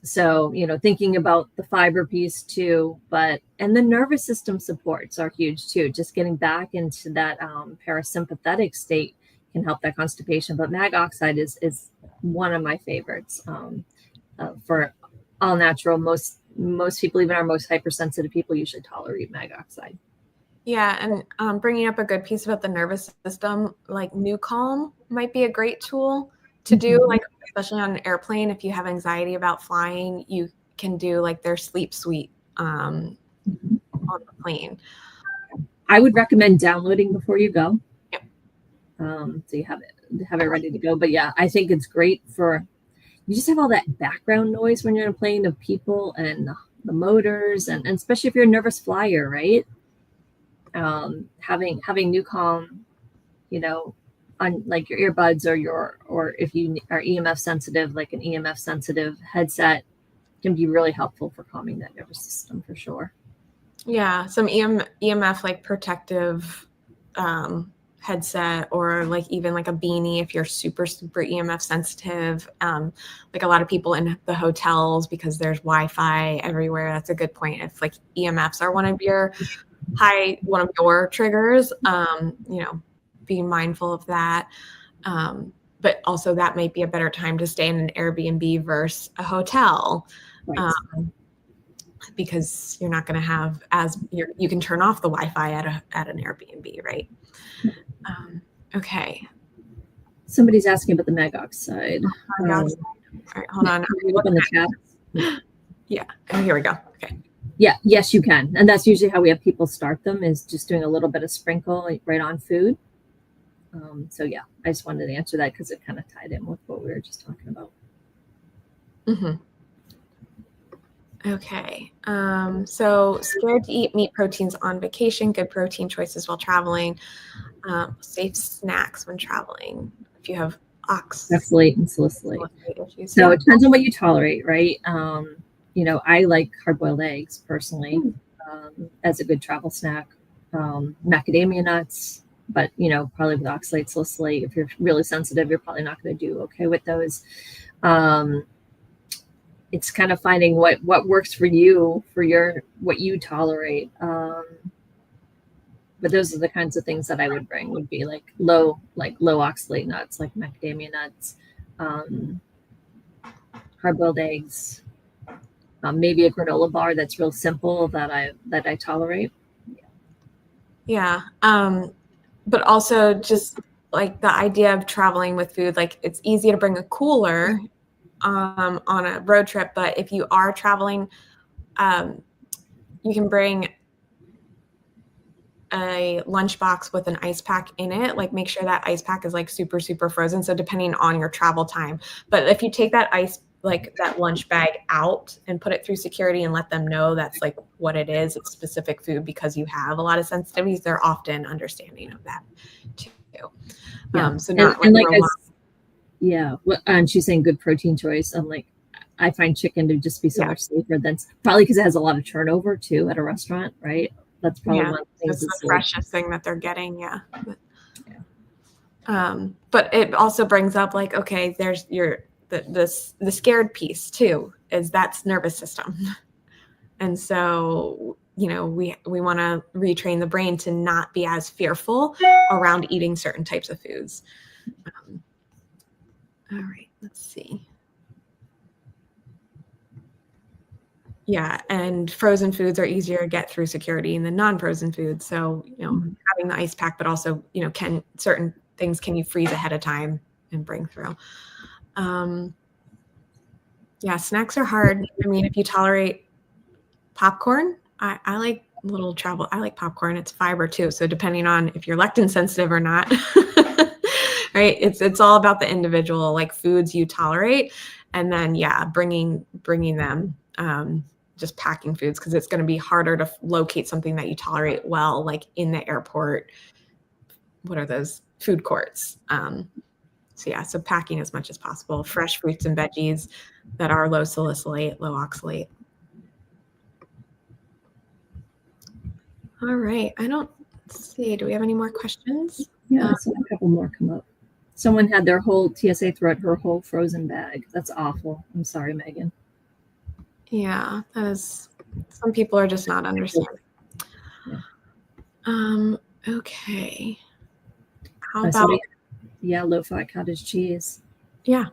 Speaker 2: So, thinking about the fiber piece too, and the nervous system supports are huge too. Just getting back into that parasympathetic state can help that constipation. But mag oxide is one of my favorites for all natural. Most people, even our most hypersensitive people, usually tolerate mag oxide.
Speaker 1: Yeah, and bringing up a good piece about the nervous system, like New Calm might be a great tool to do, like especially on an airplane. If you have anxiety about flying, you can do like their sleep suite on the plane.
Speaker 2: I would recommend downloading before you go.
Speaker 1: Yep.
Speaker 2: So you have it ready to go. But yeah, I think it's great you just have all that background noise when you're in a plane of people and the motors, and especially if you're a nervous flyer, right? Having New Calm, on like your earbuds or if you are EMF sensitive, like an EMF sensitive headset can be really helpful for calming that nervous system for sure. Yeah,
Speaker 1: some EMF like protective headset, or like even like a beanie if you're super EMF sensitive. Like a lot of people in the hotels, because there's Wi-Fi everywhere. That's a good point. If like EMFs are one of your triggers, be mindful of that. But also that might be a better time to stay in an Airbnb versus a hotel. Right. Because you're not going to have you can turn off the Wi-Fi at an Airbnb, right? Okay.
Speaker 2: Somebody's asking about the mag oxide.
Speaker 1: All right, hold on.
Speaker 2: Up in the chat.
Speaker 1: Yeah. Oh, here we go. Okay.
Speaker 2: Yeah. Yes, you can. And that's usually how we have people start them, is just doing a little bit of sprinkle right on food. So yeah, I just wanted to answer that because it kind of tied in with what we were just talking about.
Speaker 1: Mm-hmm. Okay. So scared to eat meat proteins on vacation, good protein choices while traveling, safe snacks when traveling. If you have
Speaker 2: oxalate and salicylate issues. So it depends on what you tolerate, right? I like hard-boiled eggs personally as a good travel snack. Macadamia nuts, but probably with oxalate, salicylate, if you're really sensitive, you're probably not going to do okay with those. It's kind of finding what works for you, what you tolerate. But those are the kinds of things that I would bring, would be like low oxalate nuts, like macadamia nuts, hard-boiled eggs, maybe a granola bar that's real simple that I tolerate.
Speaker 1: Yeah. But also just like the idea of traveling with food, like it's easy to bring a cooler on a road trip, but if you are traveling, you can bring a lunchbox with an ice pack in it. Like make sure that ice pack is like super, super frozen. So depending on your travel time, but if you take that that lunch bag out and put it through security and let them know that's like what it is, it's specific food, because you have a lot of sensitivities, they're often understanding of that too.
Speaker 2: Yeah.
Speaker 1: So not
Speaker 2: and she's saying good protein choice. I'm like, I find chicken to just be so much safer than, probably because it has a lot of turnover too at a restaurant, right? That's probably one of the things.
Speaker 1: That's the freshest thing that they're getting. Yeah. But it also brings up like, okay, there's the scared piece too, is that's nervous system. And so, we want to retrain the brain to not be as fearful around eating certain types of foods. All right, let's see. Yeah, and frozen foods are easier to get through security than non-frozen foods. So, having the ice pack, but also, certain things can you freeze ahead of time and bring through. Yeah, snacks are hard. I mean, if you tolerate popcorn, I like I like popcorn. It's fiber too. So depending on if you're lectin sensitive or not, right? It's all about the individual, like foods you tolerate. And then, yeah, bringing them, just packing foods, because it's going to be harder to locate something that you tolerate well, like in the airport. What are those food courts? So yeah, so packing as much as possible, fresh fruits and veggies that are low salicylate, low oxalate. All right. Let's see. Do we have any more questions?
Speaker 2: Yeah, so a couple more come up. Someone had their whole TSA throughout her whole frozen bag. That's awful. I'm sorry, Megan.
Speaker 1: Yeah, that is. Some people are just not understanding. Yeah. Okay. How about?
Speaker 2: Low-fat cottage cheese.
Speaker 1: Yeah.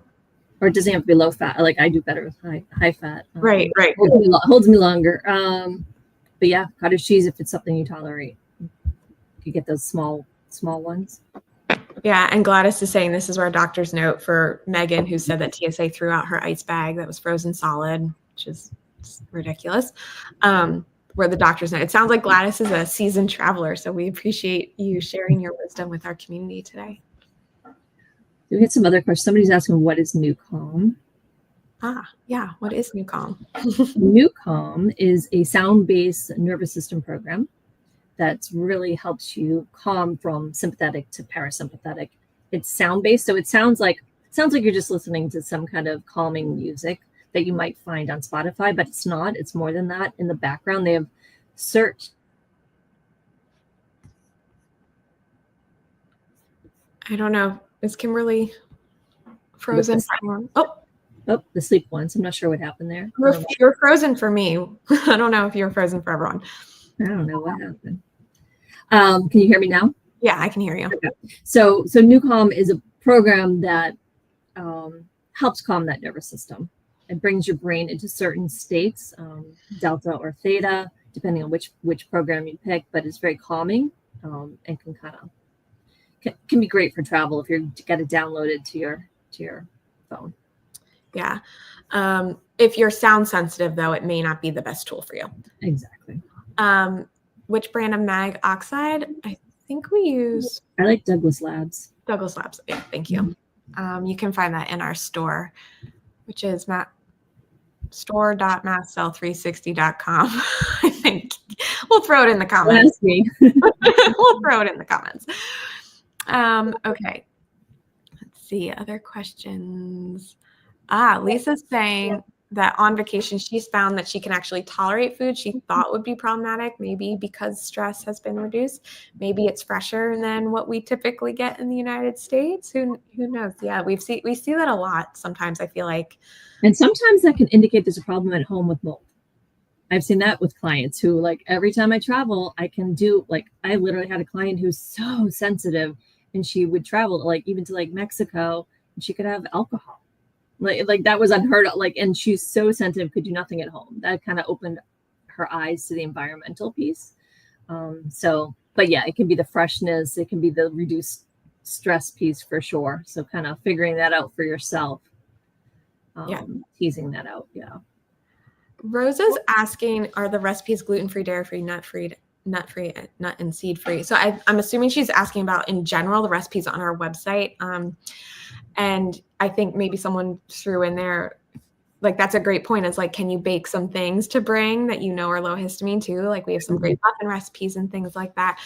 Speaker 2: Or it doesn't have to be low fat. Like I do better with high fat.
Speaker 1: Right.
Speaker 2: Holds me longer. But yeah, cottage cheese, if it's something you tolerate, you get those small ones.
Speaker 1: Yeah, and Gladys is saying this is our doctor's note for Megan, who said that TSA threw out her ice bag that was frozen solid, which is ridiculous. Where the doctor's note. It sounds like Gladys is a seasoned traveler, so we appreciate you sharing your wisdom with our community today.
Speaker 2: We get some other questions. Somebody's asking, what is NuCalm?
Speaker 1: Yeah. What is NuCalm?
Speaker 2: NuCalm is a sound-based nervous system program that really helps you calm from sympathetic to parasympathetic. It's sound-based, so it sounds like you're just listening to some kind of calming music that you might find on Spotify, but it's not. It's more than that. In the background, they have search.
Speaker 1: I don't know. Is Kimberly frozen?
Speaker 2: Oh, the sleep ones. I'm not sure what happened there.
Speaker 1: You're frozen for me. I don't know if you're frozen for everyone.
Speaker 2: I don't know what happened. Can you hear me now?
Speaker 1: Yeah, I can hear you.
Speaker 2: Okay. So NuCalm is a program that helps calm that nervous system. It brings your brain into certain states, delta or theta, depending on which program you pick. But it's very calming and can be great for travel if you got it downloaded to your phone.
Speaker 1: Yeah. If you're sound sensitive, though, it may not be the best tool for you.
Speaker 2: Exactly.
Speaker 1: Which brand of mag oxide? I think we use.
Speaker 2: I like Douglas Labs.
Speaker 1: Douglas Labs. Yeah, thank you. Mm-hmm. You can find that in our store, which is store.masscell360.com. I think we'll throw it in the comments. We'll throw it in the comments. Okay. Let's see. Other questions. Lisa's saying that on vacation, she's found that she can actually tolerate food she thought would be problematic, maybe because stress has been reduced. Maybe it's fresher than what we typically get in the United States. Who knows? Yeah, we see that a lot sometimes, I feel like.
Speaker 2: And sometimes that can indicate there's a problem at home with mold. I've seen that with clients who, like, every time I travel, I literally had a client who's so sensitive, and she would travel even to Mexico, and she could have alcohol. Like that was unheard of. And she's so sensitive, could do nothing at home. That kind of opened her eyes to the environmental piece. But yeah, it can be the freshness, it can be the reduced stress piece for sure. So kind of figuring that out for yourself. Teasing that out. Yeah.
Speaker 1: Rosa's asking, are the recipes gluten-free, dairy-free, nut-free, nut and seed-free? So I'm assuming she's asking about in general the recipes on our website. And I think maybe someone threw in there, that's a great point. It's can you bake some things to bring that are low histamine too? We have some great muffin recipes and things like that.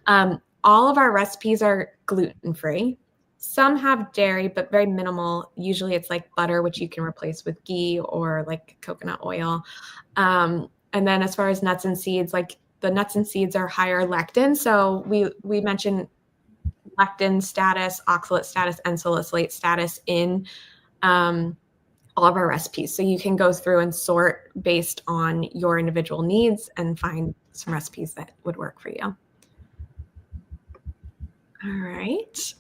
Speaker 1: All of our recipes are gluten-free. Some have dairy, but very minimal. Usually it's butter, which you can replace with ghee or coconut oil. And then as far as nuts and seeds, the nuts and seeds are higher lectin. So we mentioned lectin status, oxalate status, and salicylate status in all of our recipes. So you can go through and sort based on your individual needs and find some recipes that would work for you. All right.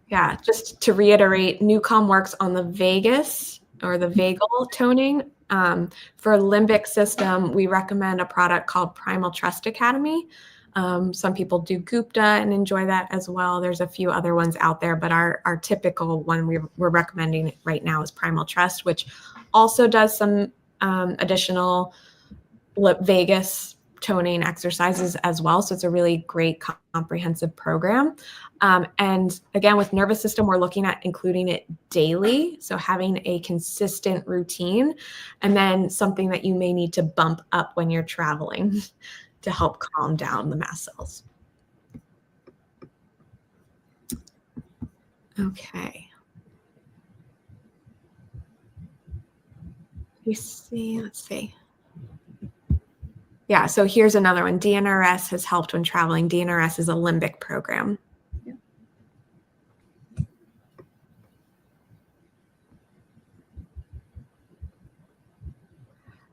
Speaker 1: Yeah, just to reiterate, NuCalm works on the vagus or the vagal toning. For limbic system, we recommend a product called Primal Trust Academy. Some people do Gupta and enjoy that as well. There's a few other ones out there, but our typical one we're recommending right now is Primal Trust, which also does some additional vagus toning exercises as well. So it's a really great comprehensive program. And again, with nervous system, we're looking at including it daily. So having a consistent routine, and then something that you may need to bump up when you're traveling to help calm down the mast cells. Okay. Let's see. Yeah, so here's another one. DNRS has helped when traveling. DNRS is a limbic program.
Speaker 2: Yeah.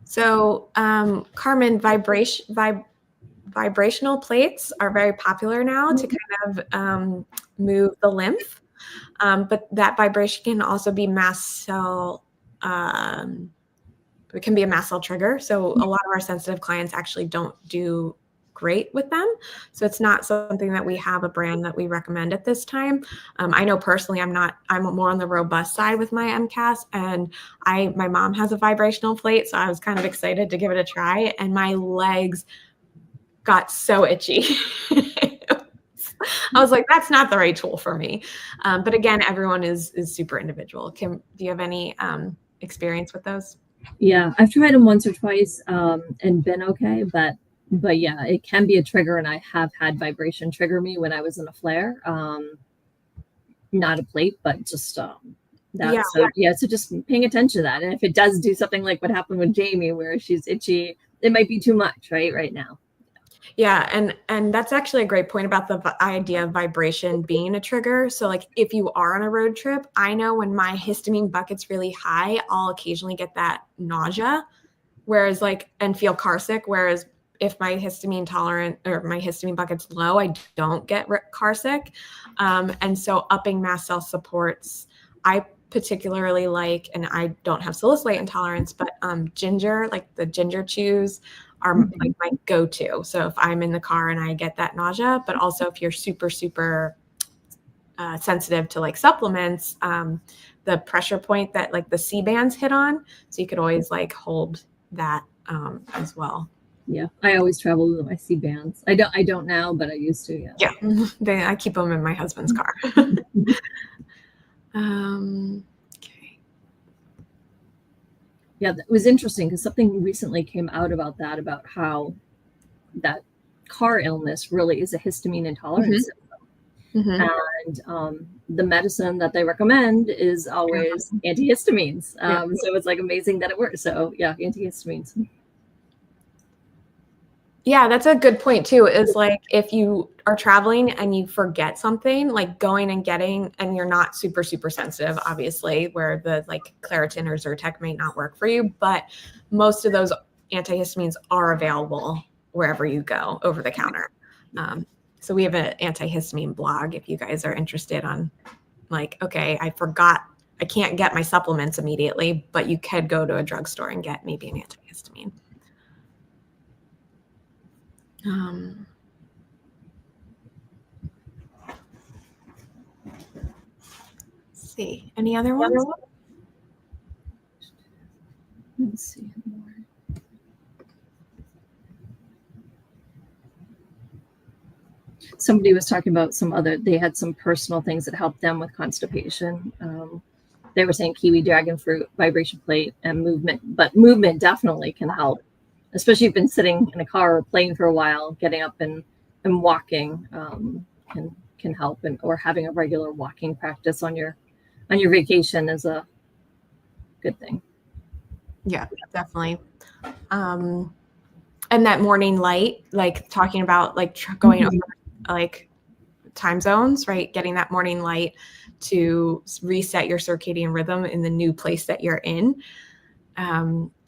Speaker 1: So, Carmen, vibrational plates are very popular now to kind of move the lymph, but that vibration can also be mast cell. It can be a mast cell trigger. So a lot of our sensitive clients actually don't do great with them. So it's not something that we have a brand that we recommend at this time. I know personally, I'm more on the robust side with my MCAS, and my mom has a vibrational plate. So I was kind of excited to give it a try, and my legs got so itchy. I was like, that's not the right tool for me. But again, everyone is super individual. Kim, do you have any experience with those?
Speaker 2: Yeah, I've tried them once or twice and been okay, but yeah, it can be a trigger, and I have had vibration trigger me when I was in a flare. Not a plate, but just that.
Speaker 1: Yeah.
Speaker 2: So yeah, so just paying attention to that, and if it does do something like what happened with Jamie, where she's itchy, it might be too much, right now.
Speaker 1: Yeah, and that's actually a great point about the idea of vibration being a trigger. So like if you are on a road trip, I know when my histamine bucket's really high, I'll occasionally get that nausea, whereas and feel car sick. Whereas if my histamine tolerant or my histamine bucket's low, I don't get car sick. And so upping mast cell supports, I particularly like, and I don't have salicylate intolerance, but ginger, like the ginger chews are like my go-to. So if I'm in the car and I get that nausea, but also if you're super sensitive to like supplements, the pressure point that like the C bands hit on, so you could always like hold that as well.
Speaker 2: Yeah, I always travel with my C bands. I don't now, but I used to.
Speaker 1: Yeah, I keep them in my husband's car. Okay.
Speaker 2: Yeah, it was interesting because something recently came out about that, about how that car illness really is a histamine intolerance syndrome. And the medicine that they recommend is always antihistamines. So it's like amazing that it works. So yeah, antihistamines.
Speaker 1: Yeah, that's a good point too, is like if you are traveling and you forget something, like going and getting, and you're not super sensitive, obviously, where the like Claritin or Zyrtec may not work for you, but most of those antihistamines are available wherever you go over the counter. So we have an antihistamine blog if you guys are interested on like, okay, I forgot, I can't get my supplements immediately, but you could go to a drugstore and get maybe an antihistamine. Let's see, any other ones?
Speaker 2: Let's see more. Somebody was talking about they had some personal things that helped them with constipation. They were saying kiwi, dragon fruit, vibration plate, and movement, but movement definitely can help, especially if you've been sitting in a car or plane for a while. Getting up and walking can help, or having a regular walking practice on your vacation is a good thing.
Speaker 1: Yeah, definitely. And that morning light, like talking about like going over like time zones, right? Getting that morning light to reset your circadian rhythm in the new place that you're in.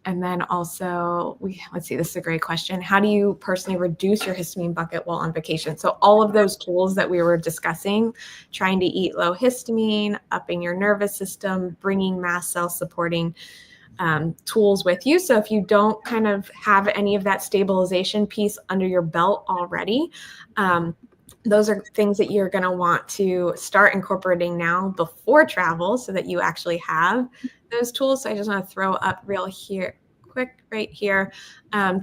Speaker 1: And then also, let's see, this is a great question. How do you personally reduce your histamine bucket while on vacation? So all of those tools that we were discussing, trying to eat low histamine, upping your nervous system, bringing mast cell supporting tools with you. So if you don't kind of have any of that stabilization piece under your belt already, those are things that you're going to want to start incorporating now before travel so that you actually have those tools. So I just want to throw up quick right here,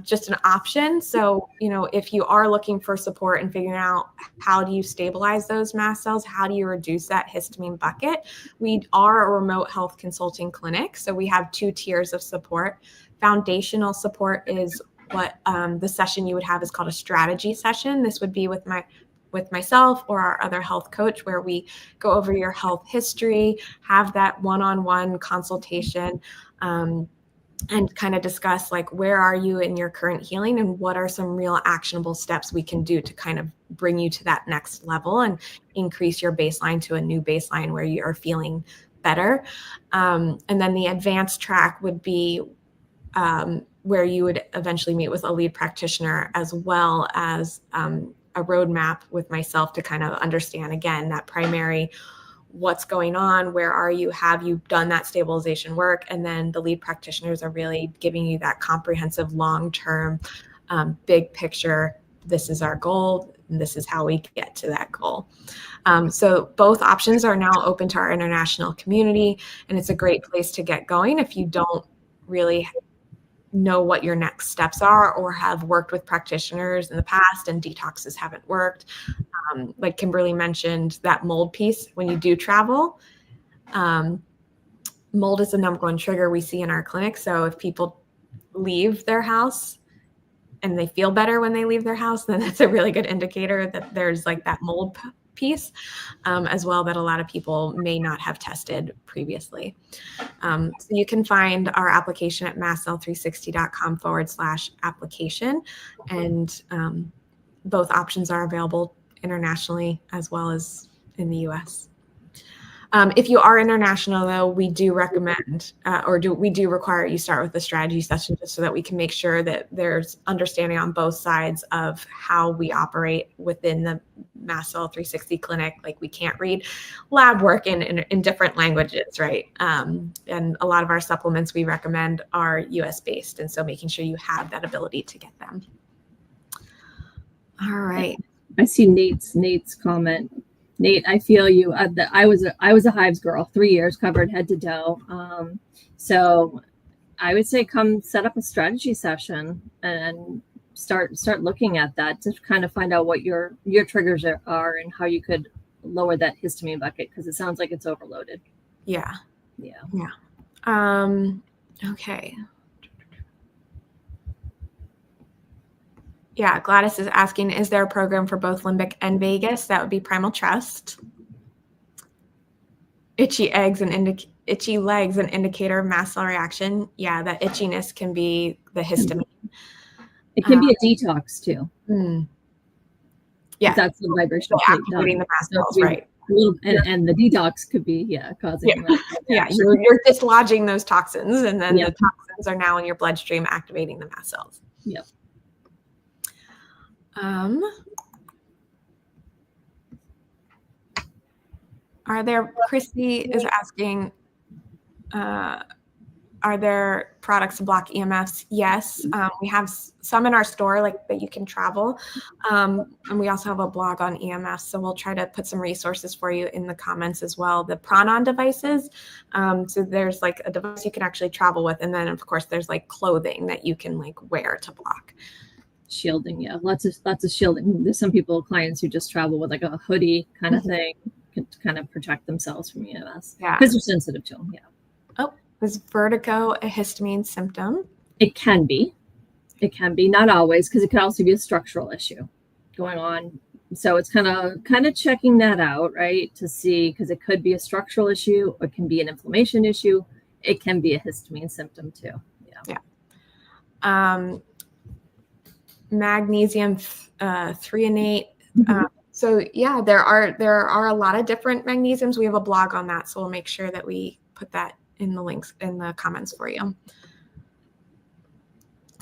Speaker 1: just an option. So, if you are looking for support and figuring out how do you stabilize those mast cells, how do you reduce that histamine bucket, we are a remote health consulting clinic. So we have 2 tiers of support. Foundational support is what the session you would have is called a strategy session. This would be with myself or our other health coach, where we go over your health history, have that one-on-one consultation, and kind of discuss like, where are you in your current healing and what are some real actionable steps we can do to kind of bring you to that next level and increase your baseline to a new baseline where you are feeling better. And then the advanced track would be where you would eventually meet with a lead practitioner, as well as a roadmap with myself to kind of understand, again, that primary, what's going on, where are you, have you done that stabilization work? And then the lead practitioners are really giving you that comprehensive, long-term, big picture, this is our goal, and this is how we get to that goal. So both options are now open to our international community, and it's a great place to get going if you don't really know what your next steps are or have worked with practitioners in the past and detoxes haven't worked. Like Kimberly mentioned, that mold piece, when you do travel, mold is the #1 trigger we see in our clinic. So if people leave their house and they feel better when they leave their house, then that's a really good indicator that there's like that mold piece as well that a lot of people may not have tested previously. So you can find our application at mastcell360.com/application. And both options are available internationally as well as in the US. If you are international, though, we do recommend we do require you start with the strategy session, just so that we can make sure that there's understanding on both sides of how we operate within the Mast Cell 360 clinic. Like, we can't read lab work in different languages, right? And a lot of our supplements we recommend are US based. And so making sure you have that ability to get them. All right.
Speaker 2: I see Nate's comment. Nate, I feel you. I was a Hives girl, 3 years covered head to toe. So I would say come set up a strategy session and start looking at that to kind of find out what your triggers are and how you could lower that histamine bucket, because it sounds like it's overloaded.
Speaker 1: Yeah. Okay. Yeah, Gladys is asking, is there a program for both limbic and vagus? That would be Primal Trust. Itchy legs, an indicator of mast cell reaction. Yeah, that itchiness can be the histamine.
Speaker 2: It can be a detox too.
Speaker 1: Yeah,
Speaker 2: that's the vibration.
Speaker 1: Activating the mast cells, right?
Speaker 2: And the detox could be causing.
Speaker 1: Yeah, you're dislodging those toxins, and then the toxins are now in your bloodstream activating the mast cells.
Speaker 2: Yep.
Speaker 1: Chrissy is asking, are there products to block EMFs? Yes, we have some in our store, like that you can travel, and we also have a blog on EMFs. So we'll try to put some resources for you in the comments as well. The Pranon devices. So there's like a device you can actually travel with, and then of course there's like clothing that you can like wear to block.
Speaker 2: Shielding, lots of shielding. There's some clients who just travel with like a hoodie kind of thing to kind of protect themselves from EMS. Yeah, because they're sensitive to them. Yeah.
Speaker 1: Oh, is vertigo a histamine symptom?
Speaker 2: It can be, not always, because it could also be a structural issue going on. So it's kind of checking that out, right, to see, because it could be a structural issue, or it can be an inflammation issue. It can be a histamine symptom too.
Speaker 1: Yeah. Magnesium threonate. So yeah, there are a lot of different magnesiums. We have a blog on that, so we'll make sure that we put that in the links in the comments for you.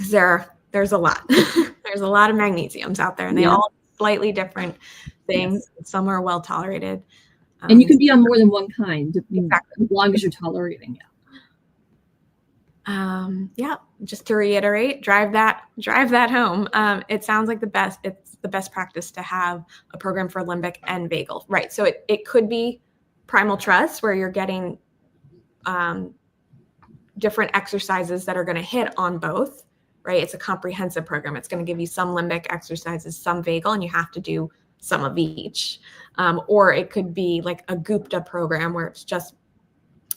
Speaker 1: There's a lot. There's a lot of magnesiums out there, and they all have slightly different things. Yes. Some are well tolerated.
Speaker 2: And you can be on more than one kind,
Speaker 1: exactly.
Speaker 2: As long as you're tolerating it.
Speaker 1: Yeah, just to reiterate, drive that home. It sounds like it's the best practice to have a program for limbic and vagal, right? So it could be primal trust, where you're getting different exercises that are going to hit on both, right? It's a comprehensive program. It's going to give you some limbic exercises, some vagal, and you have to do some of each. Or it could be like a Gupta program where it's just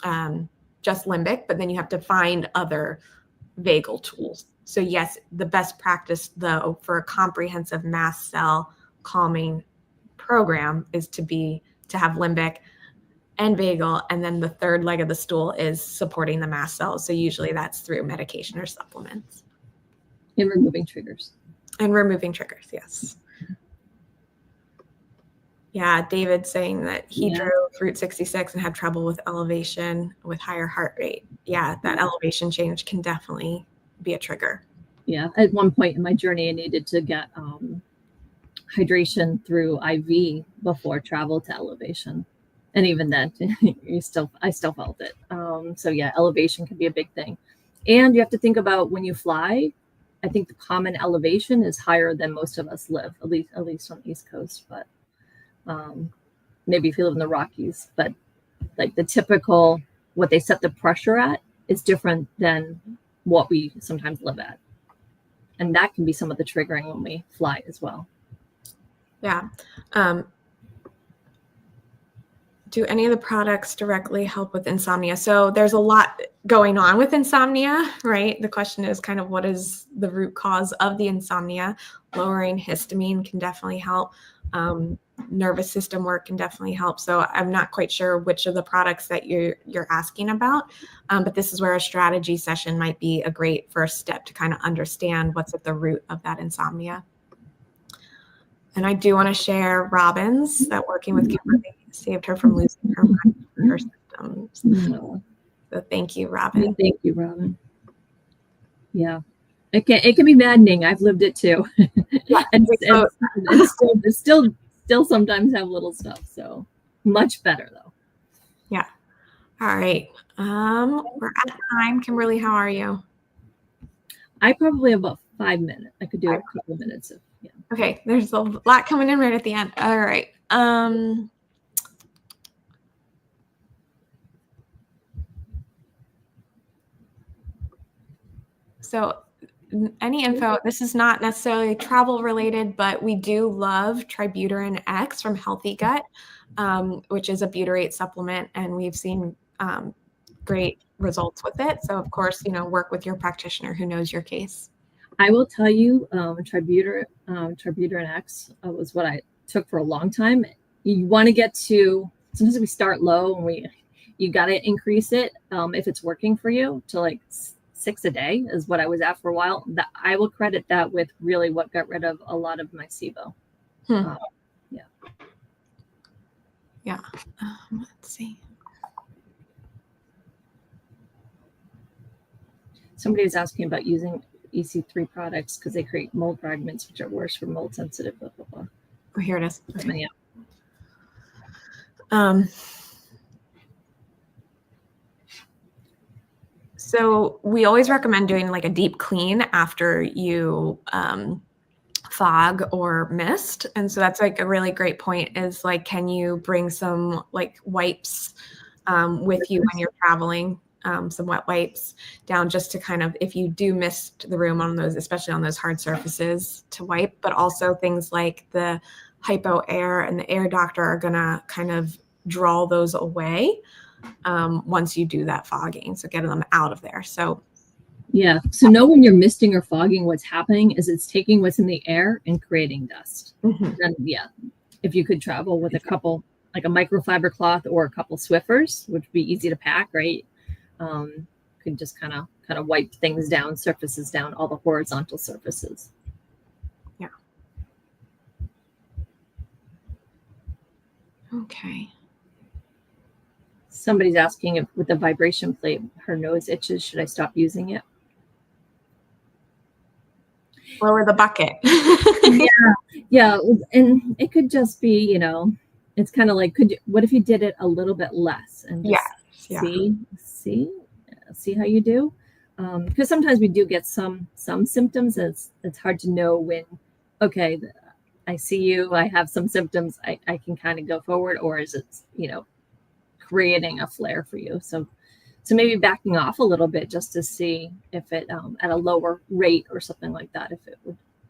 Speaker 1: limbic, but then you have to find other vagal tools. So yes, the best practice though for a comprehensive mast cell calming program is to have limbic and vagal, and then the third leg of the stool is supporting the mast cells. So usually that's through medication or supplements.
Speaker 2: And removing triggers.
Speaker 1: Yes. Yeah, David saying that he drove Route 66 and had trouble with elevation with higher heart rate. Yeah, that elevation change can definitely be a trigger.
Speaker 2: Yeah, at one point in my journey, I needed to get hydration through IV before travel to elevation. And even then, I still felt it. So yeah, elevation can be a big thing. And you have to think about when you fly, I think the common elevation is higher than most of us live, at least on the East Coast, but maybe if you live in the Rockies, but like the typical, what they set the pressure at is different than what we sometimes live at. And that can be some of the triggering when we fly as well.
Speaker 1: Yeah. Do any of the products directly help with insomnia? So there's a lot going on with insomnia, right? The question is kind of what is the root cause of the insomnia? Lowering histamine can definitely help. Nervous system work can definitely help. So I'm not quite sure which of the products that you're asking about, but this is where a strategy session might be a great first step to kind of understand what's at the root of that insomnia. And I do want to share Robin's that working with Kimberley saved her from losing her mind and her symptoms. So thank you, Robin.
Speaker 2: Thank you, Robin. Yeah. It can be maddening. I've lived it too.
Speaker 1: Yeah,
Speaker 2: and still sometimes have little stuff. So much better though.
Speaker 1: Yeah. All right. We're at time. Kimberly, how are you?
Speaker 2: I probably have about 5 minutes. I could do a couple minutes of
Speaker 1: Okay, there's a lot coming in right at the end. All right. So any info, this is not necessarily travel related, but we do love Tributyrin X from Healthy Gut, which is a butyrate supplement, and we've seen great results with it. So of course, work with your practitioner who knows your case.
Speaker 2: I will tell you, Tributyrin X was what I took for a long time. You want to get to, sometimes we start low and you got to increase it if it's working for you to like 6 a day is what I was at for a while. That I will credit that with really what got rid of a lot of my SIBO.
Speaker 1: Yeah. Let's see.
Speaker 2: Somebody was asking about using EC3 products because they create mold fragments, which are worse for mold sensitive. Blah, blah, blah.
Speaker 1: Oh, here it is.
Speaker 2: Okay.
Speaker 1: Yeah. So we always recommend doing like a deep clean after you fog or mist. And so that's like a really great point is like, can you bring some like wipes with you when you're traveling? Some wet wipes down just to kind of, if you do mist the room on those, especially on those hard surfaces to wipe, but also things like the hypo air and the air doctor are going to kind of draw those away once you do that fogging. So get them out of there. So
Speaker 2: yeah. So know when you're misting or fogging, what's happening is it's taking what's in the air and creating dust.
Speaker 1: Mm-hmm.
Speaker 2: And yeah, if you could travel with a couple, like a microfiber cloth or a couple Swiffers, which would be easy to pack, right? Could just kind of wipe things down, surfaces down, all the horizontal surfaces.
Speaker 1: Yeah. Okay.
Speaker 2: Somebody's asking if with the vibration plate, her nose itches. Should I stop using it?
Speaker 1: lower the bucket.
Speaker 2: Yeah. And it could just be, you know, it's kind of like, what if you did it a little bit less and just see how you do? Because sometimes we do get some symptoms. It's hard to know when, okay, I see you, I have some symptoms, I can kind of go forward, or is it, you know, creating a flare for you? So maybe backing off a little bit just to see if it at a lower rate or something like that, if it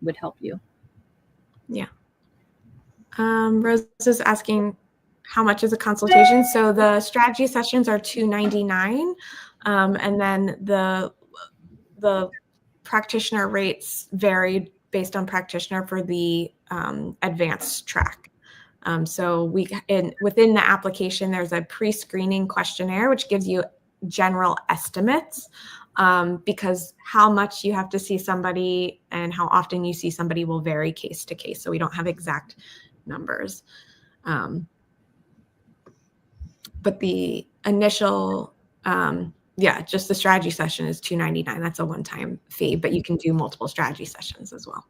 Speaker 2: would help you.
Speaker 1: Yeah. Rose is asking how much is a consultation. So the strategy sessions are $299, and then the practitioner rates vary based on practitioner for the advanced track. So within the application, there's a pre-screening questionnaire which gives you general estimates, because how much you have to see somebody and how often you see somebody will vary case to case. So we don't have exact numbers. But the initial, just the strategy session is $299. That's a one-time fee, but you can do multiple strategy sessions as well.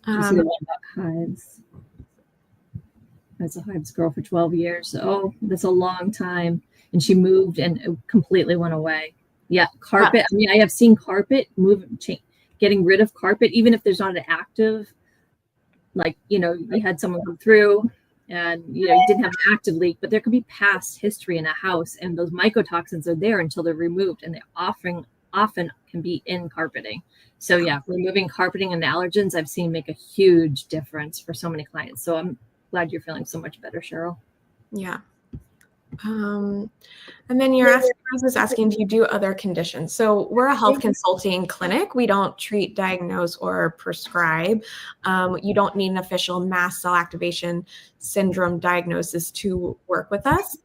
Speaker 2: You see the one about hives. I was a hives girl for 12 years. Oh, that's a long time. And she moved and it completely went away. Yeah, carpet. Yeah. I mean, I have seen carpet getting rid of carpet, even if there's not an active, like, you know, you had someone come through and, you know, you didn't have an active leak, but there could be past history in a house, and those mycotoxins are there until they're removed, and they often can be in carpeting. So yeah, removing carpeting and allergens I've seen make a huge difference for so many clients. So I'm glad you're feeling so much better, Cheryl.
Speaker 1: Yeah. And then Rose was asking, do you do other conditions? So we're a health consulting clinic. We don't treat, diagnose, or prescribe. You don't need an official mast cell activation syndrome diagnosis to work with us.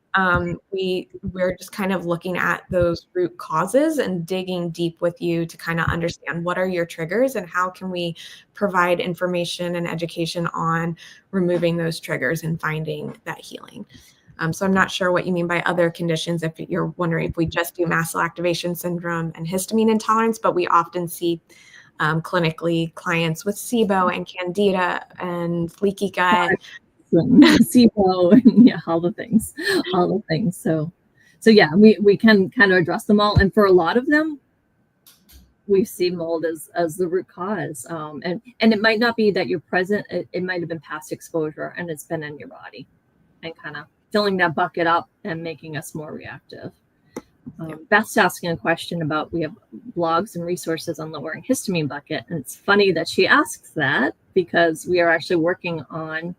Speaker 1: We're just kind of looking at those root causes and digging deep with you to kind of understand what are your triggers and how can we provide information and education on removing those triggers and finding that healing. So I'm not sure what you mean by other conditions, if you're wondering if we just do mast cell activation syndrome and histamine intolerance, but we often see clinically clients with SIBO and candida and leaky gut.
Speaker 2: SIBO and yeah, all the things. So yeah, we can kind of address them all. And for a lot of them, we see mold as the root cause. And it might not be that you're present. It might have been past exposure and it's been in your body and kind of filling that bucket up and making us more reactive. Beth's asking a question about, we have blogs and resources on lowering histamine bucket. And it's funny that she asks that, because we are actually working on,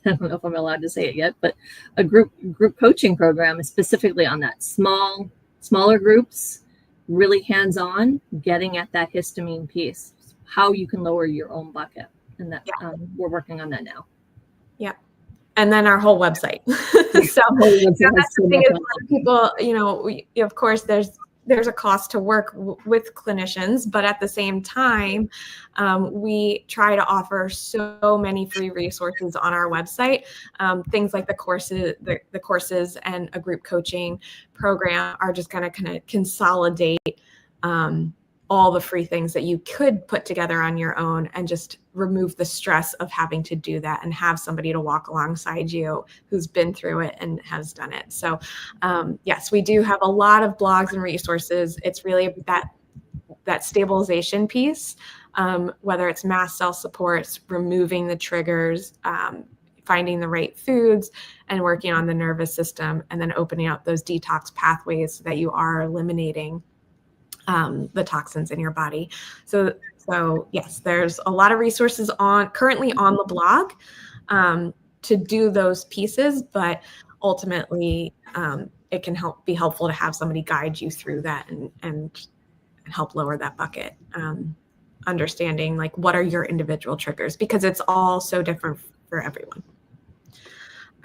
Speaker 2: I don't know if I'm allowed to say it yet, but a group coaching program is specifically on that. Smaller groups, really hands-on, getting at that histamine piece, how you can lower your own bucket. And that we're working on that now. Yeah.
Speaker 1: And then our whole website. So that's the thing, is a lot of people, you know, of course there's a cost to work with clinicians, but at the same time, we try to offer so many free resources on our website. Things like the courses and a group coaching program are just going to kind of consolidate all the free things that you could put together on your own and just remove the stress of having to do that and have somebody to walk alongside you who's been through it and has done it. So yes, we do have a lot of blogs and resources. It's really that stabilization piece, whether it's mast cell supports, removing the triggers, finding the right foods, and working on the nervous system, and then opening up those detox pathways so that you are eliminating the toxins in your body. So yes, there's a lot of resources currently on the blog to do those pieces, but ultimately it can be helpful to have somebody guide you through that and help lower that bucket. Understanding like what are your individual triggers, because it's all so different for everyone.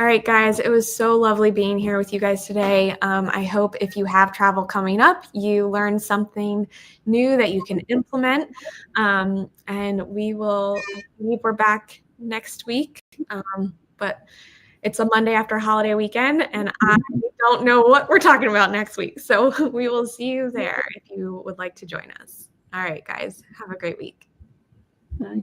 Speaker 1: All right, guys, it was so lovely being here with you guys today. I hope if you have travel coming up, you learned something new that you can implement. And we're back next week. But It's a Monday after holiday weekend, and I don't know what we're talking about next week. So we will see you there if you would like to join us. All right, guys, have a great week.
Speaker 2: Bye.